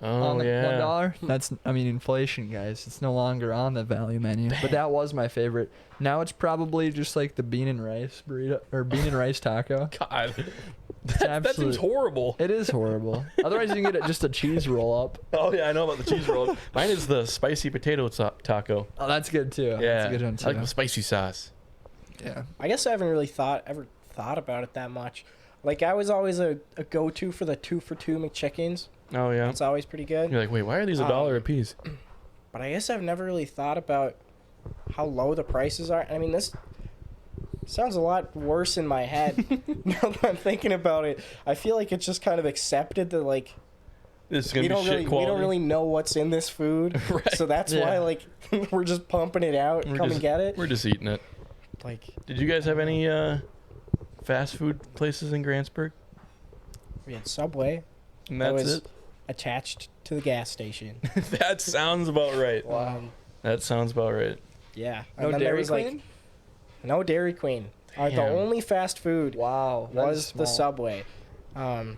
Oh on the yeah. $1. That's, I mean, inflation, guys. It's no longer on the value menu. But that was my favorite. Now it's probably just like the bean and rice burrito or bean and rice taco. God, It's that seems absolute- horrible. It is horrible. Otherwise, you can get just a cheese roll up. Oh yeah, I know about the cheese roll. Mine is the spicy potato taco. Oh, that's good too. Yeah, That's a good one I too. like the spicy sauce. Yeah. I guess I haven't really ever thought about it that much. Like I was always a go-to for the 2 for $2 McChickens. Oh yeah. It's always pretty good. You're like, wait, why are these $1 a piece? But I guess I've never really thought about how low the prices are. I mean, this sounds a lot worse in my head now that I'm thinking about it. I feel like it's just kind of accepted that like This is gonna be shit we quality. don't really know what's in this food, Right. so that's Yeah. why like we're just pumping it out. We're Come just- and get it. We're just eating it. Like Did you guys have any fast food places in Grantsburg? we had Subway And that that's was it. attached to the gas station. That sounds about right. That sounds about right. Yeah. No And then there Dairy was, Queen? like, no Dairy Queen. The Damn. only fast food Wow. that is was the small. Subway. And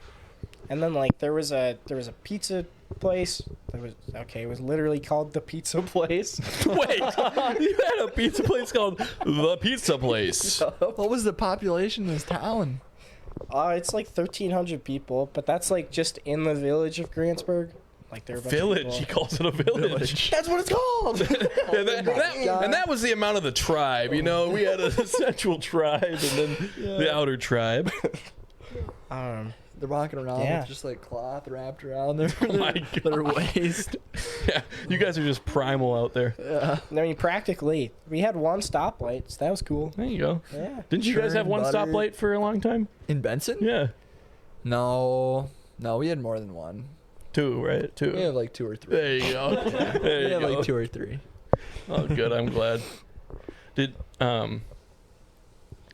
then like there was a pizza place. It was literally called the Pizza Place. Wait, you had a pizza place called The Pizza Place. What was the population of this town? It's like 1,300 people, but that's like just in the village of Grantsburg. Like there are a bunch of Village. He people. calls it a village. That's what it's called. And that was the amount of the tribe. You know, we had a central tribe and then the outer tribe. They're walking around Yeah. with just like cloth wrapped around their, my their waist. Yeah, you guys are just primal out there. Yeah. I mean, practically, we had one stoplight, so that was cool. There you go. Yeah. Didn't you guys Churn have one butter. stoplight for a long time? In Benson? Yeah. No, we had more than one. 2, right? 2. We have like 2 or 3. There you go. There We you have go. like 2 or 3. Oh, good. I'm glad. I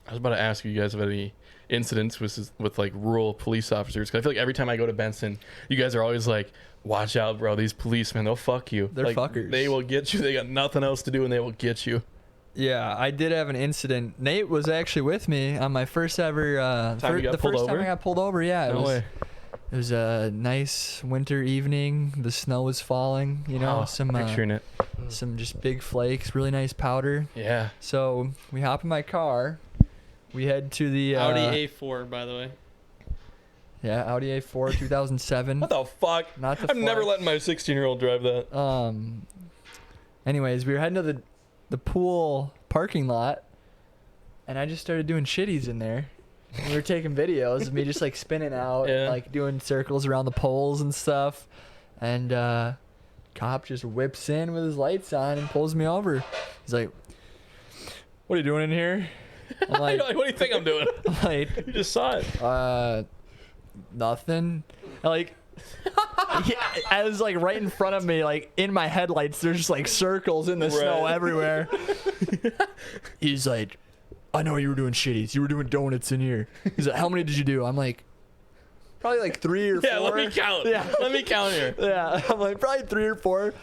was about to ask you guys about any incidents with like rural police officers. 'Cause I feel like every time I go to Benson, you guys are always like, "Watch out, bro! These policemen, they'll fuck you. They're like, fuckers. They will get you. They got nothing else to do, and they will get you." Yeah, I did have an incident. Nate was actually with me on my first ever. Time you got the pulled first time over? I got pulled over. Yeah, No way. It was a nice winter evening. The snow was falling. You know, Oh, picturing it. some just big flakes. Really nice powder. Yeah. So we hop in my car. We head to the Audi A4, by the way. Yeah, Audi A4 2007. What the fuck? Not the I'm never flex. letting my 16-year-old drive that. Anyways, we were heading to the pool parking lot, and I just started doing shitties in there. And we were taking videos of me just like spinning out, and, like doing circles around the poles and stuff. And cop just whips in with his lights on and pulls me over. He's like, "What are you doing in here?" I'm like, "What do you think I'm doing?" I'm like, "You just saw it." Nothing. Like, I was like right in front of me, like in my headlights, there's just like circles in the snow everywhere. He's like, "I know you were doing shitties. You were doing donuts in here." He's like, "How many did you do?" I'm like, probably like 3 or 4. Yeah, let me count. Yeah, let me count here. Yeah, I'm like probably 3 or 4.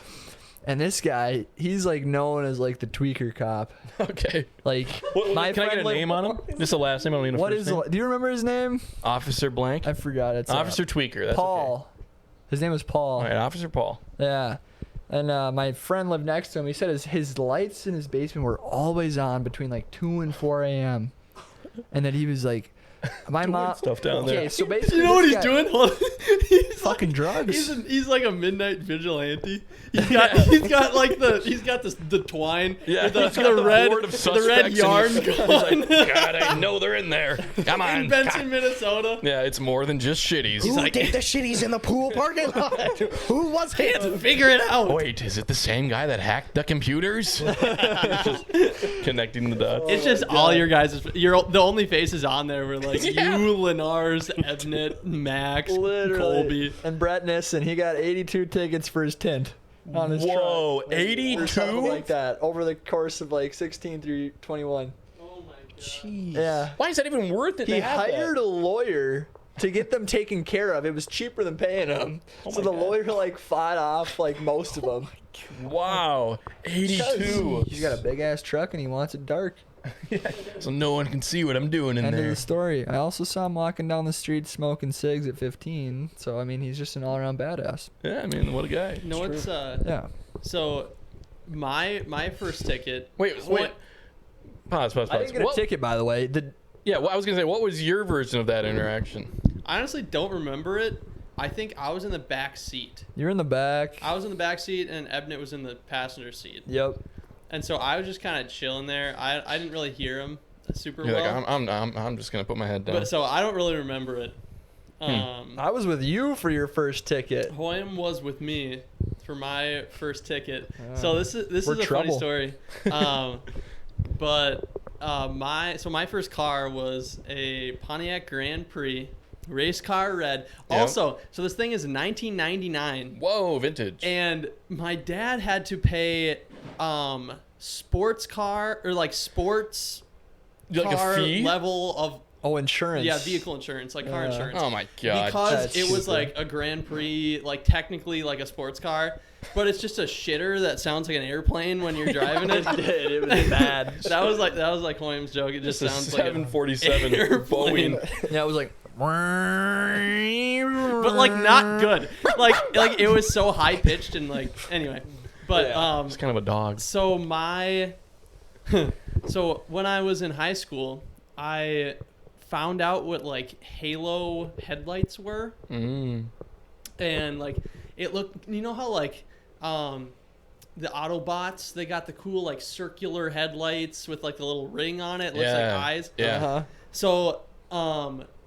And this guy, he's like known as like the tweaker cop. Okay. Like, can I get a name on him? Just a last name. I don't need a what first is? name. Do you remember his name? Officer Blank. I forgot. It's Officer Tweaker. That's Paul. Okay. His name was Paul. All right, Officer Paul. Yeah. And my friend lived next to him. He said his lights in his basement were always on between like 2 and 4 a.m. And that he was like, my mom stuff down there. Okay, so basically, You know what he's doing? Hold on. He's fucking drugs. He's like a midnight vigilante. He's got like the twine. Yeah, with the board of the red suspects yarn and going. God, I know they're in there. Come on. In Benson, Minnesota. Yeah, it's more than just shitties. Who did the shitties in the pool parking lot? Who was it? Figure it out. Wait, is it the same guy that hacked the computers? Just connecting the dots. It's just all your guys. The only faces on there were like you, Lenars, Ebnet, Max, Literally. Colby. And Brett Nissen, he got 82 tickets for his tint on his Whoa, truck. 82? Or something like that over the course of like 16 through 21. Oh my god. Jeez. Yeah. Why is that even worth it? He to have hired that? a lawyer to get them taken care of. It was cheaper than paying them. Oh so my the God. lawyer like fought off like most of them. Wow, 82. He's got a big ass truck and he wants it dark. So no one can see what I'm doing in End of there. the story. I also saw him walking down the street smoking cigs at 15. So I mean, he's just an all-around badass. Yeah, I mean, what a guy. You know what's Yeah. so my first ticket. Wait. Pause. I didn't get a ticket, by the way. Yeah, well, I was gonna say, what was your version of that interaction? I honestly don't remember it. I think I was in the back seat. You're in the back. I was in the back seat and Ebnet was in the passenger seat. Yep. And so I was just kind of chilling there. I didn't really hear him super You're well. like, I'm just gonna put my head down. But so I don't really remember it. I was with you for your first ticket. Hoyam was with me for my first ticket. So this is We're a funny trouble. story. But my first car was a Pontiac Grand Prix race car red. Yep. Also, so this thing is 1999. Whoa, vintage. And my dad had to pay sports car or like sports Like a car fee? level of Oh, insurance. vehicle insurance, like car insurance. Oh my god. Because That's it was stupid. like a Grand Prix, like technically like a sports car, but it's just a shitter that sounds like an airplane when you're driving it. It did. It was bad. that was like Hoyam's joke. It just Just a sounds like a 747 airplane. Boeing. Yeah, it was like. But like not good. Like it was so high pitched and like anyway. But It's kind of a dog. so when I was in high school, I found out what like halo headlights were. Mm. And like it looked, you know how like the Autobots, they got the cool like circular headlights with like the little ring on it, looks like eyes. Yeah. Uh-huh. So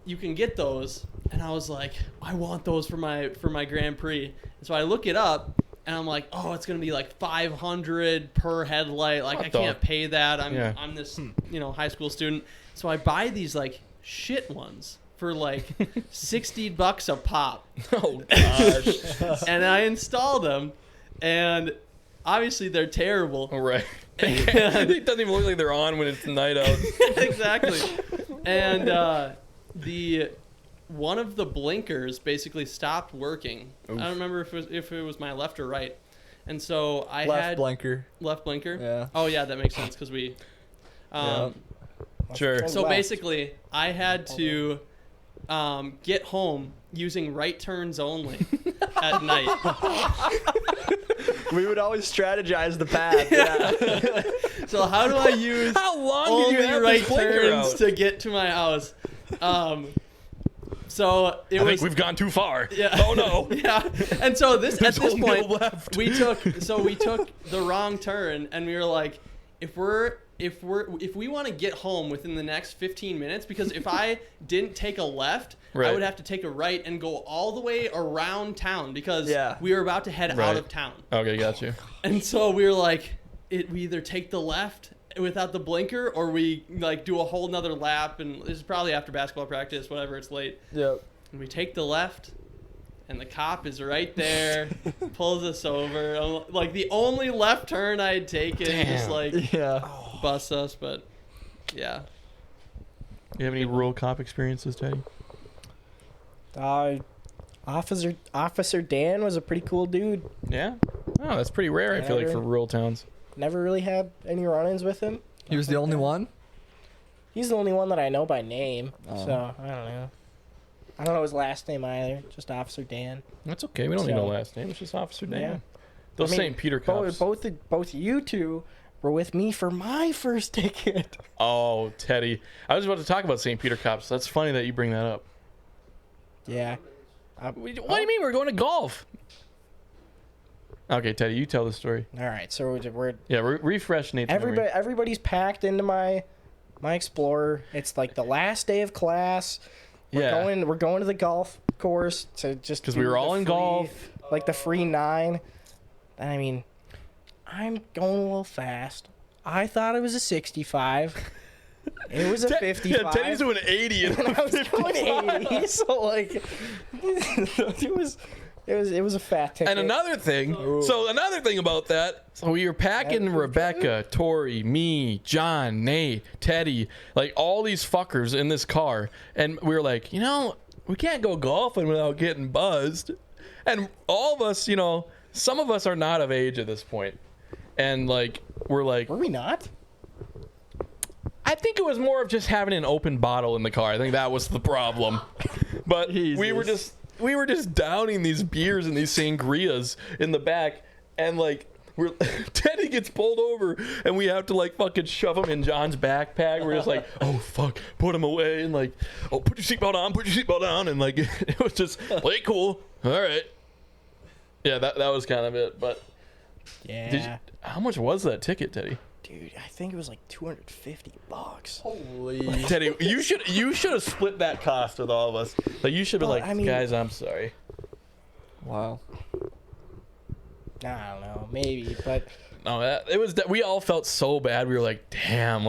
you can get those, and I was like, I want those for my Grand Prix. And so I look it up, and I'm like, oh, it's gonna be like $500 per headlight. Like What I the- can't pay that. Yeah. I'm this high school student. So I buy these like shit ones for like $60 a pop. Oh gosh. And I install them, and obviously they're terrible. All right. And- It doesn't even look like they're on when it's night out. Exactly. And the one of the blinkers basically stopped working. Oof. I don't remember if it was my left or right. And so I Left had blinker. left blinker. Yeah. Oh yeah, that makes sense because we. Sure. So Left. basically, I had to get home using right turns only at night. We would always strategize the path. Yeah. So how do I use How long did you only have right this blinker turns out? to get to my house? So it I was. think we've gone too far. Yeah. Oh no. Yeah. And so at There's this only a point, left. we took the wrong turn, and we were like, if we want to get home within the next 15 minutes, because if I didn't take a left, Right. I would have to take a right and go all the way around town because Yeah. we were about to head Right. out of town. Okay, got you. And so we were like, we either take the left without the blinker or we like do a whole nother lap, and this is probably after basketball practice, whatever, it's late. Yep. And we take the left, and the cop is right there, pulls us over. Like the only left turn I had taken, just Damn. like Yeah. bust us, but yeah. You have any rural cop experiences, Teddy? Officer Dan was a pretty cool dude. Yeah. Oh, that's pretty rare. I feel like for rural towns. Never really had any run-ins with him. He was the only one? He's the only one that I know by name. Oh. So I don't know. I don't know his last name either. Just Officer Dan. That's okay. We don't need no So- last name. It's just Officer Dan. Yeah. Those I mean, St. Peter cops. Both you two were with me for my first ticket. Oh, Teddy. I was about to talk about St. Peter cops. That's funny that you bring that up. Yeah. What do you mean? We're going to golf. Okay, Teddy, you tell the story. All right. So we're Yeah, refresh Nate's memory. everybody's packed into my Explorer. It's like the last day of class. We're going to the golf course to just 'Cause we do were all the in free- golf. like the free 9. I mean, I'm going a little fast. I thought it was a 65. It was a 55. Yeah, Teddy's doing 80 and and I was going 80. So like, it was a fat ticket. And another thing, about that, so we were packing Rebecca, Tori, me, John, Nate, Teddy, like all these fuckers in this car. And we were like, we can't go golfing without getting buzzed. And all of us, some of us are not of age at this point. And like, we're like, Were we not? I think it was more of just having an open bottle in the car. I think that was the problem. But we were just downing these beers and these sangrias in the back, and like Teddy gets pulled over, and we have to like fucking shove him in John's backpack. We're just like, oh fuck, put him away, and like, oh, put your seatbelt on, and like it was just play cool. All right. Yeah, that was kind of it. But Yeah. how much was that ticket, Teddy? Dude, I think it was like $250. Holy. Teddy, you should have split that cost with all of us. Like you should have Well, like, I mean- guys, I'm sorry. Wow. I don't know, maybe, but No, it was that we all felt so bad. We were like, damn,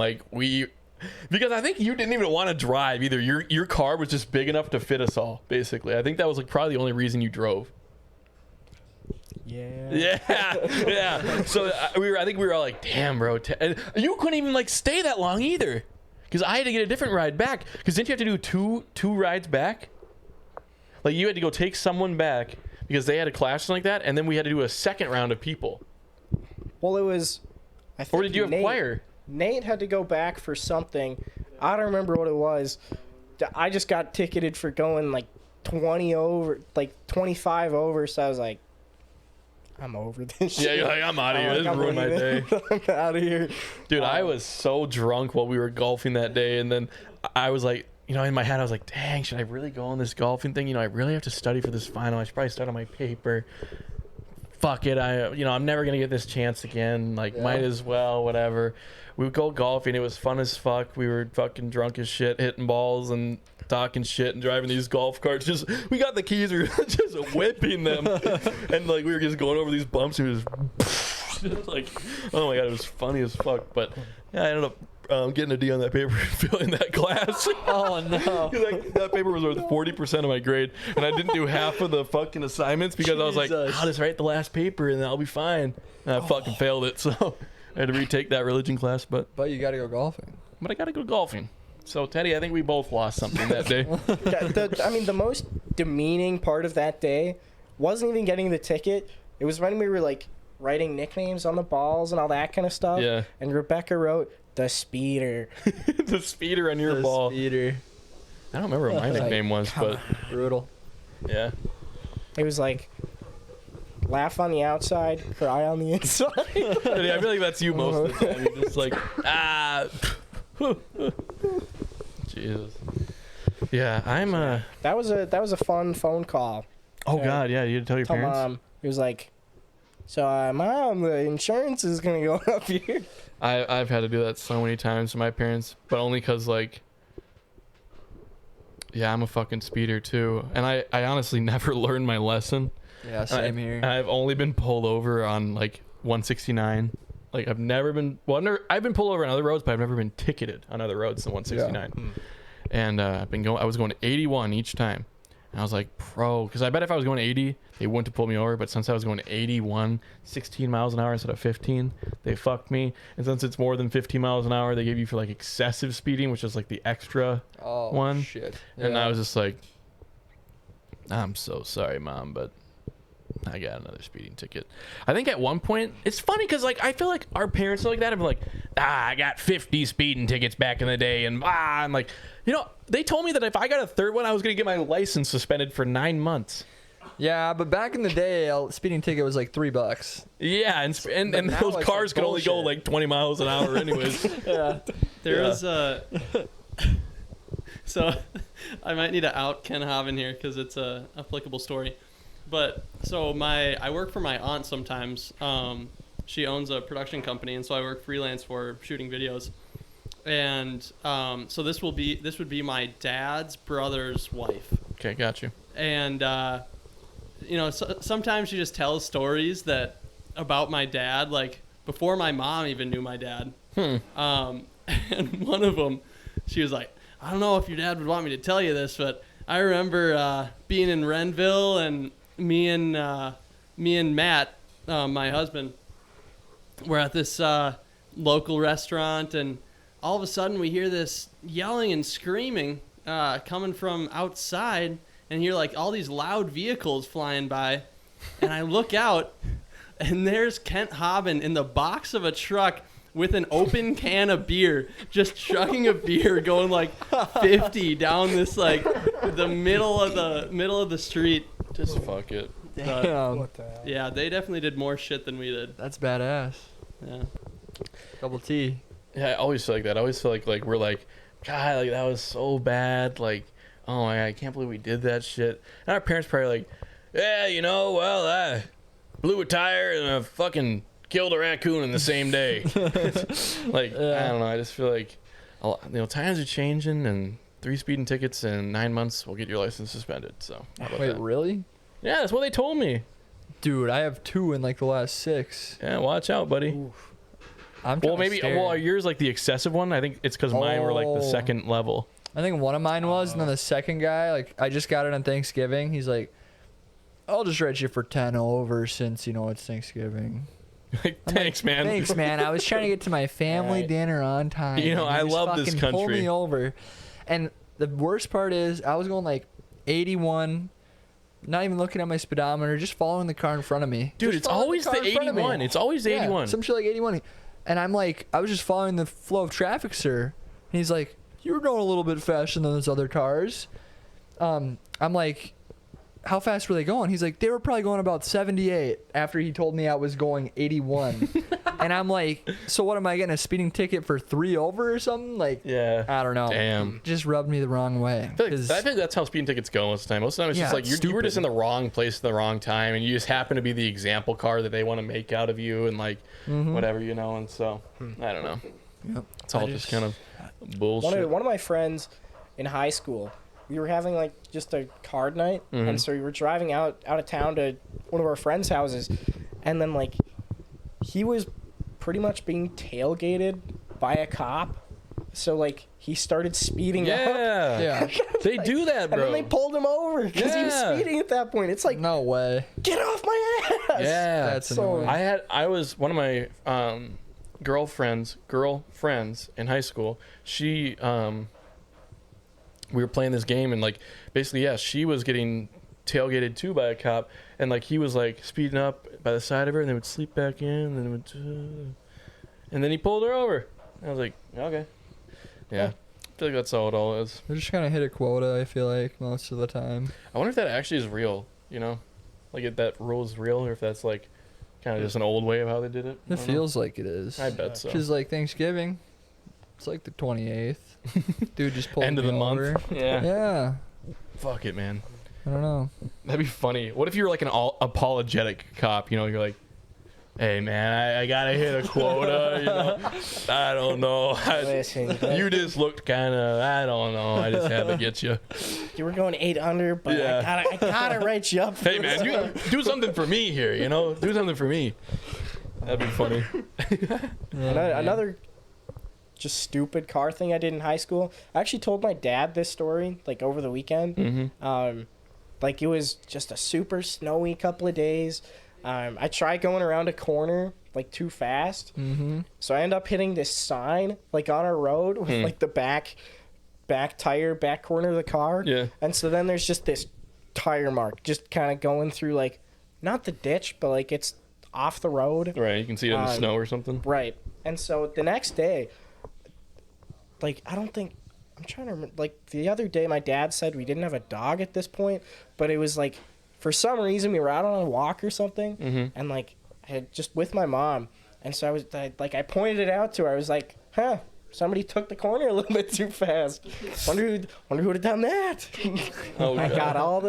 because I think you didn't even want to drive either. Your car was just big enough to fit us all. Basically, I think that was like probably the only reason you drove. yeah. Yeah. So I think we were all like, damn, bro. And you couldn't even like stay that long either, because I had to get a different ride back. Because didn't you have to do two rides back? Like you had to go take someone back because they had a class or something like that, and then we had to do a second round of people. Well, it was. I think Or did you have choir? Nate had to go back for something. I don't remember what it was. I just got ticketed for going like 20 over, like 25 over. So I was like, I'm over this shit. Yeah, you're like, I'm out of here. This I'm ruined my day. leaving. I'm out of here. Dude, I was so drunk while we were golfing that day, and then I was like, in my head, I was like, dang, should I really go on this golfing thing? I really have to study for this final. I should probably start on my paper. Fuck it. I'm never going to get this chance again. Like, might as well, whatever. We would go golfing. It was fun as fuck. We were fucking drunk as shit, hitting balls and talking shit and driving these golf carts. We got the keys. We were just whipping them. And, like, we were just going over these bumps. And we just like, oh my God, it was funny as fuck. But, yeah, I ended up getting a D on that paper and failing that class. Oh no. Like, that paper was worth 40% of my grade, and I didn't do half of the fucking assignments because I was like, Jesus. I'll just write the last paper and then I'll be fine. And I fucking failed it, so I had to retake that religion class. But But you gotta go golfing. I gotta go golfing. So Teddy, I think we both lost something that day. The most demeaning part of that day wasn't even getting the ticket. It was when we were like writing nicknames on the balls and all that kind of stuff. Yeah. And Rebecca wrote the speeder. The speeder on your ball. Speeder. I don't remember what my nickname was, but Brutal. yeah. It was like laugh on the outside, cry on the inside. I feel like that's you most of the time. You're just like, Jesus. Yeah, I'm That was a fun phone call. Oh God, yeah, you had to tell your parents. Mom, he was like, "So, Mom, the insurance is gonna go up here." I've had to do that so many times to my parents, but only because, like, yeah, I'm a fucking speeder too. And I honestly never learned my lesson. Yeah, same here. I've only been pulled over on, like, 169. Like, I've never been, I've been pulled over on other roads, but I've never been ticketed on other roads than 169. Yeah. And I was going to 81 each time. And I was like, bro, because I bet if I was going 80, they wouldn't have pulled me over. But since I was going 81, 16 miles an hour instead of 15, they fucked me. And since it's more than 15 miles an hour, they gave you for, like, excessive speeding, which is, like, the extra one. Shit. And I was just like, I'm so sorry, Mom, but I got another speeding ticket. I think at one point, it's funny because, like, I feel like our parents are like that. I'm like, I got 50 speeding tickets back in the day. And I'm like, you know, they told me that if I got a third one, I was going to get my license suspended for 9 months. Yeah, but back in the day, a speeding ticket was like $3. Yeah, and those cars could only go like 20 miles an hour anyways. Yeah. There was a... So, I might need to out Ken Haven here because it's a applicable story. But, so I work for my aunt sometimes. She owns a production company, and so I work freelance for her, shooting videos. And so this would be my dad's brother's wife. Okay, got you. And you know, sometimes she just tells stories about my dad, like before my mom even knew my dad. And one of them, she was like, I don't know if your dad would want me to tell you this, but I remember being in Renville, and me and Matt, my husband, were at this local restaurant, and all of a sudden we hear this yelling and screaming coming from outside, and hear like all these loud vehicles flying by. And I look out, and there's Kent Haben in the box of a truck with an open can of beer, just chugging a beer, going like 50 down this like the middle of the street. Just fuck it. Damn. What the hell? Yeah, they definitely did more shit than we did. That's badass. Yeah. Double T. Yeah, I always feel like that. I always feel like we're like, God, like that was so bad. Like, oh my God, I can't believe we did that shit. And our parents probably like, yeah, you know, well, I blew a tire and I fucking killed a raccoon in the same day. Like, I don't know. I just feel like, you know, times are changing, and 3 speeding tickets in 9 months will get your license suspended. So, how about Wait, that? really? Yeah, that's what they told me. Dude, I have 2 in like the last 6. Yeah, watch out, buddy. Oof. I'm Well, kinda maybe. scared. Well, are yours like the excessive one? I think it's because mine were like the Oh. second level. I think one of mine was, and then the second guy, like, I just got it on Thanksgiving. He's like, I'll just write you for 10 over since, you know, it's Thanksgiving. Like, thanks, man. Thanks, man. I was trying to get to my family Right. dinner on time. You know, and I he just love this fucking pulled country. me over. And the worst part is, I was going like 81, not even looking at my speedometer, just following the car in front of me. Dude, Just it's following always car the in front of me. 81. It's always the Yeah, 81. some shit like 81. And I'm like, I was just following the flow of traffic, sir. And he's like, you were going a little bit faster than those other cars. I'm like, how fast were they going? He's like, they were probably going about 78 after he told me I was going 81. And I'm like, so what, am I getting a speeding ticket for 3 over or something? Like, Yeah. I don't know. Damn. Just rubbed me the wrong way. I feel like that's how speeding tickets go most of the time. Most of the time, it's Yeah, just like it's you were just in stupid. the wrong place at the wrong time, and you just happen to be the example car that they want to make out of you, and like whatever, you know. And so I don't know. Yep. It's all just kind of bullshit. One of my friends in high school, we were having like just a card night, and so we were driving out of town to one of our friends' houses, and then like he was pretty much being tailgated by a cop, so like he started speeding up. Yeah. Yeah. They do that, bro. And then they pulled him over because he was Yeah. speeding at that point. It's like, No way. get off my ass! Yeah. That's So- annoying. I was one of my girlfriends in high school. She we were playing this game, and like basically, yeah, she was getting tailgated too by a cop, and like he was like speeding up by the side of her, and they would sleep back in, and then and then he pulled her over. I was like, okay, yeah. I feel like that's how it all is. They're just kind of hit a quota, I feel like, most of the time. I wonder if that actually is real, you know, like if that rule is real, or if that's like kind of just an old way of how they did it. I It don't know. feels like it is. I bet so. Because like Thanksgiving, it's like the 28th. Dude just pulled End of me the month. over. Yeah. Yeah. Fuck it, man. I don't know. That'd be funny. What if you were like an apologetic cop? You know, you're like, Hey man, I gotta hit a quota. You know, I don't know. Listen, You just looked kind of. I don't know. I just had to get you. you were going 8 under, but Yeah. I gotta write you up. Hey man, you do something for me here. You know, do something for me. That'd be funny. Another just stupid car thing I did in high school. I actually told my dad this story like over the weekend. Mm-hmm. Like it was just a super snowy couple of days. I tried going around a corner like too fast, so I end up hitting this sign like on a road with like the back tire, back corner of the car. Yeah. And so then there's just this tire mark just kind of going through like not the ditch, but like it's off the road. Right, you can see it in the snow or something. Right. And so the next day, like I'm trying to remember, like the other day my dad said we didn't have a dog at this point, but it was like for some reason we were out on a walk or something, and like I had just with my mom, and so I pointed it out to her. I was like, huh, somebody took the corner a little bit too fast. Wonder who would have done that. Oh, I God. got all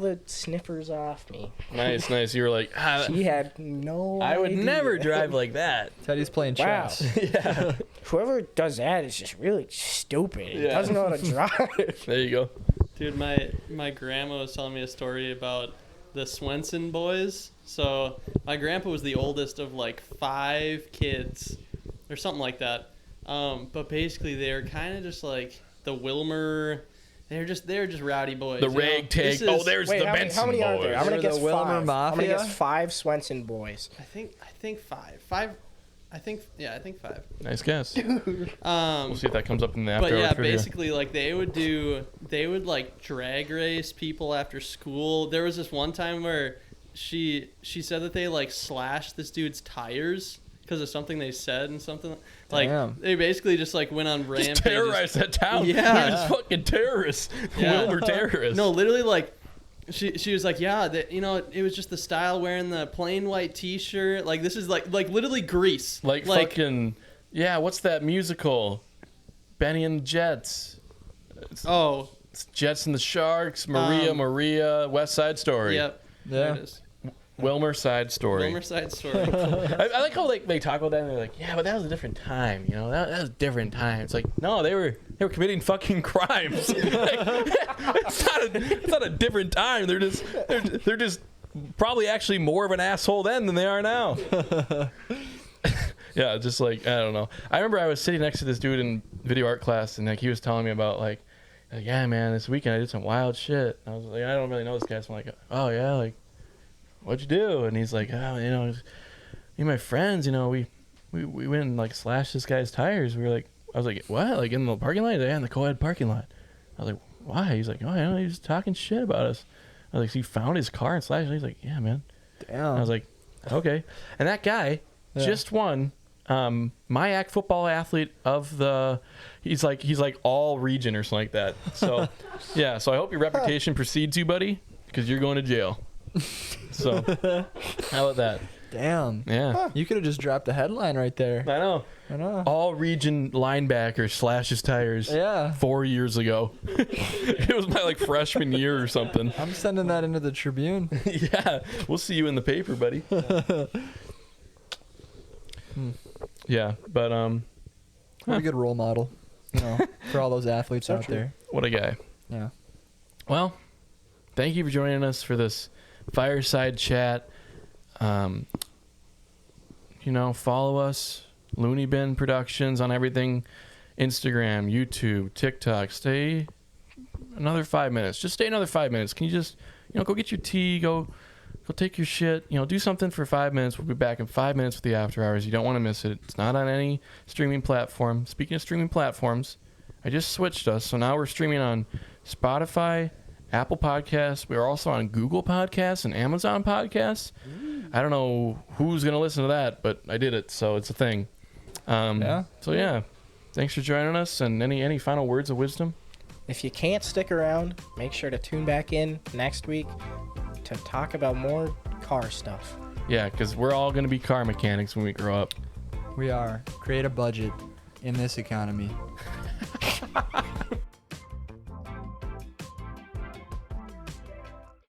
the sniffers off me. Nice. You were like, She had no I would idea. never drive like that. Teddy's playing Wow. chess. Yeah. Whoever does that is just really stupid. He Yeah. doesn't know how to drive. There you go. Dude, my grandma was telling me a story about the Swenson Boys. So my grandpa was the oldest of like 5 kids or something like that. But basically they were kind of just like the Wilmer. They're just rowdy boys. The you know? ragtag. This is- Oh, there's Wait, the how Benson many are boys. there? I'm gonna They're guess the Wilmer 5. I'm gonna Mafia? guess 5 Swenson boys. I think 5. 5. I think 5. Nice guess. We'll Um, see if that comes up in the after but yeah, trivia. basically, like they would like drag race people after school. There was this one time where she said that they like slashed this dude's tires because of something they said and something like Damn. they basically just like went on rampages. Just terrorize that town. Yeah. We're just fucking terrorists. Yeah. Wilmer terrorists. No, literally like. She was like, yeah, it was just the style wearing the plain white T-shirt. Like this is like literally Grease. like fucking yeah. What's that musical? Benny and the Jets. Oh, It's Jets and the Sharks. Maria. West Side Story. yep. Yeah. There it is. Wilmer Side Story. Wilmer Side Story. I like how they talk about that and they're like, yeah, but that was a different time, you know, that was a different time. It's like, no, they were committing fucking crimes. It's not a different time. They're just probably actually more of an asshole then than they are now. Yeah, just like I don't know. I remember I was sitting next to this dude in video art class and like he was telling me about like yeah, man, this weekend I did some wild shit. I was like, I don't really know this guy, so I'm like, oh yeah, like what'd you do? And he's like, oh, you know, me and my friends, you know, we went and like slashed this guy's tires. We were like, I was like, what? Like in the parking lot? Yeah, in the co-ed parking lot. I was like, why? He's like, oh, I know, he was talking shit about us. I was like, so he found his car and slashed it? He's like, yeah, man. Damn. I was like, okay. And that guy just won MIAC football athlete of the. He's like all region or something like that. So yeah. So I hope your reputation precedes you, buddy, because you're going to jail. So how about that? Damn. Yeah. You could have just dropped the headline right there. I know. All region linebacker slashes tires. Yeah. 4 years ago. It was my like freshman year or something. I'm sending that into the Tribune. Yeah. We'll see you in the paper, buddy. Yeah, but What a good role model, you know, for all those athletes So out true. there. what a guy. Yeah. Well, thank you for joining us for this fireside chat. You know, follow us, LooneyBin Productions on everything, Instagram, YouTube, TikTok. Stay another 5 minutes. Just stay another 5 minutes. Can you just, you know, go get your tea, go take your shit, you know, do something for 5 minutes. We'll be back in 5 minutes with the After Hours. You don't want to miss it. It's not on any streaming platform. Speaking of streaming platforms, I just switched us, so now we're streaming on Spotify, Apple Podcasts. We're also on Google Podcasts and Amazon Podcasts. I don't know who's going to listen to that, but I did it, so it's a thing. Yeah. So, yeah. Thanks for joining us, and any final words of wisdom? If you can't stick around, make sure to tune back in next week to talk about more car stuff. Yeah, because we're all going to be car mechanics when we grow up. We are. Create a budget in this economy.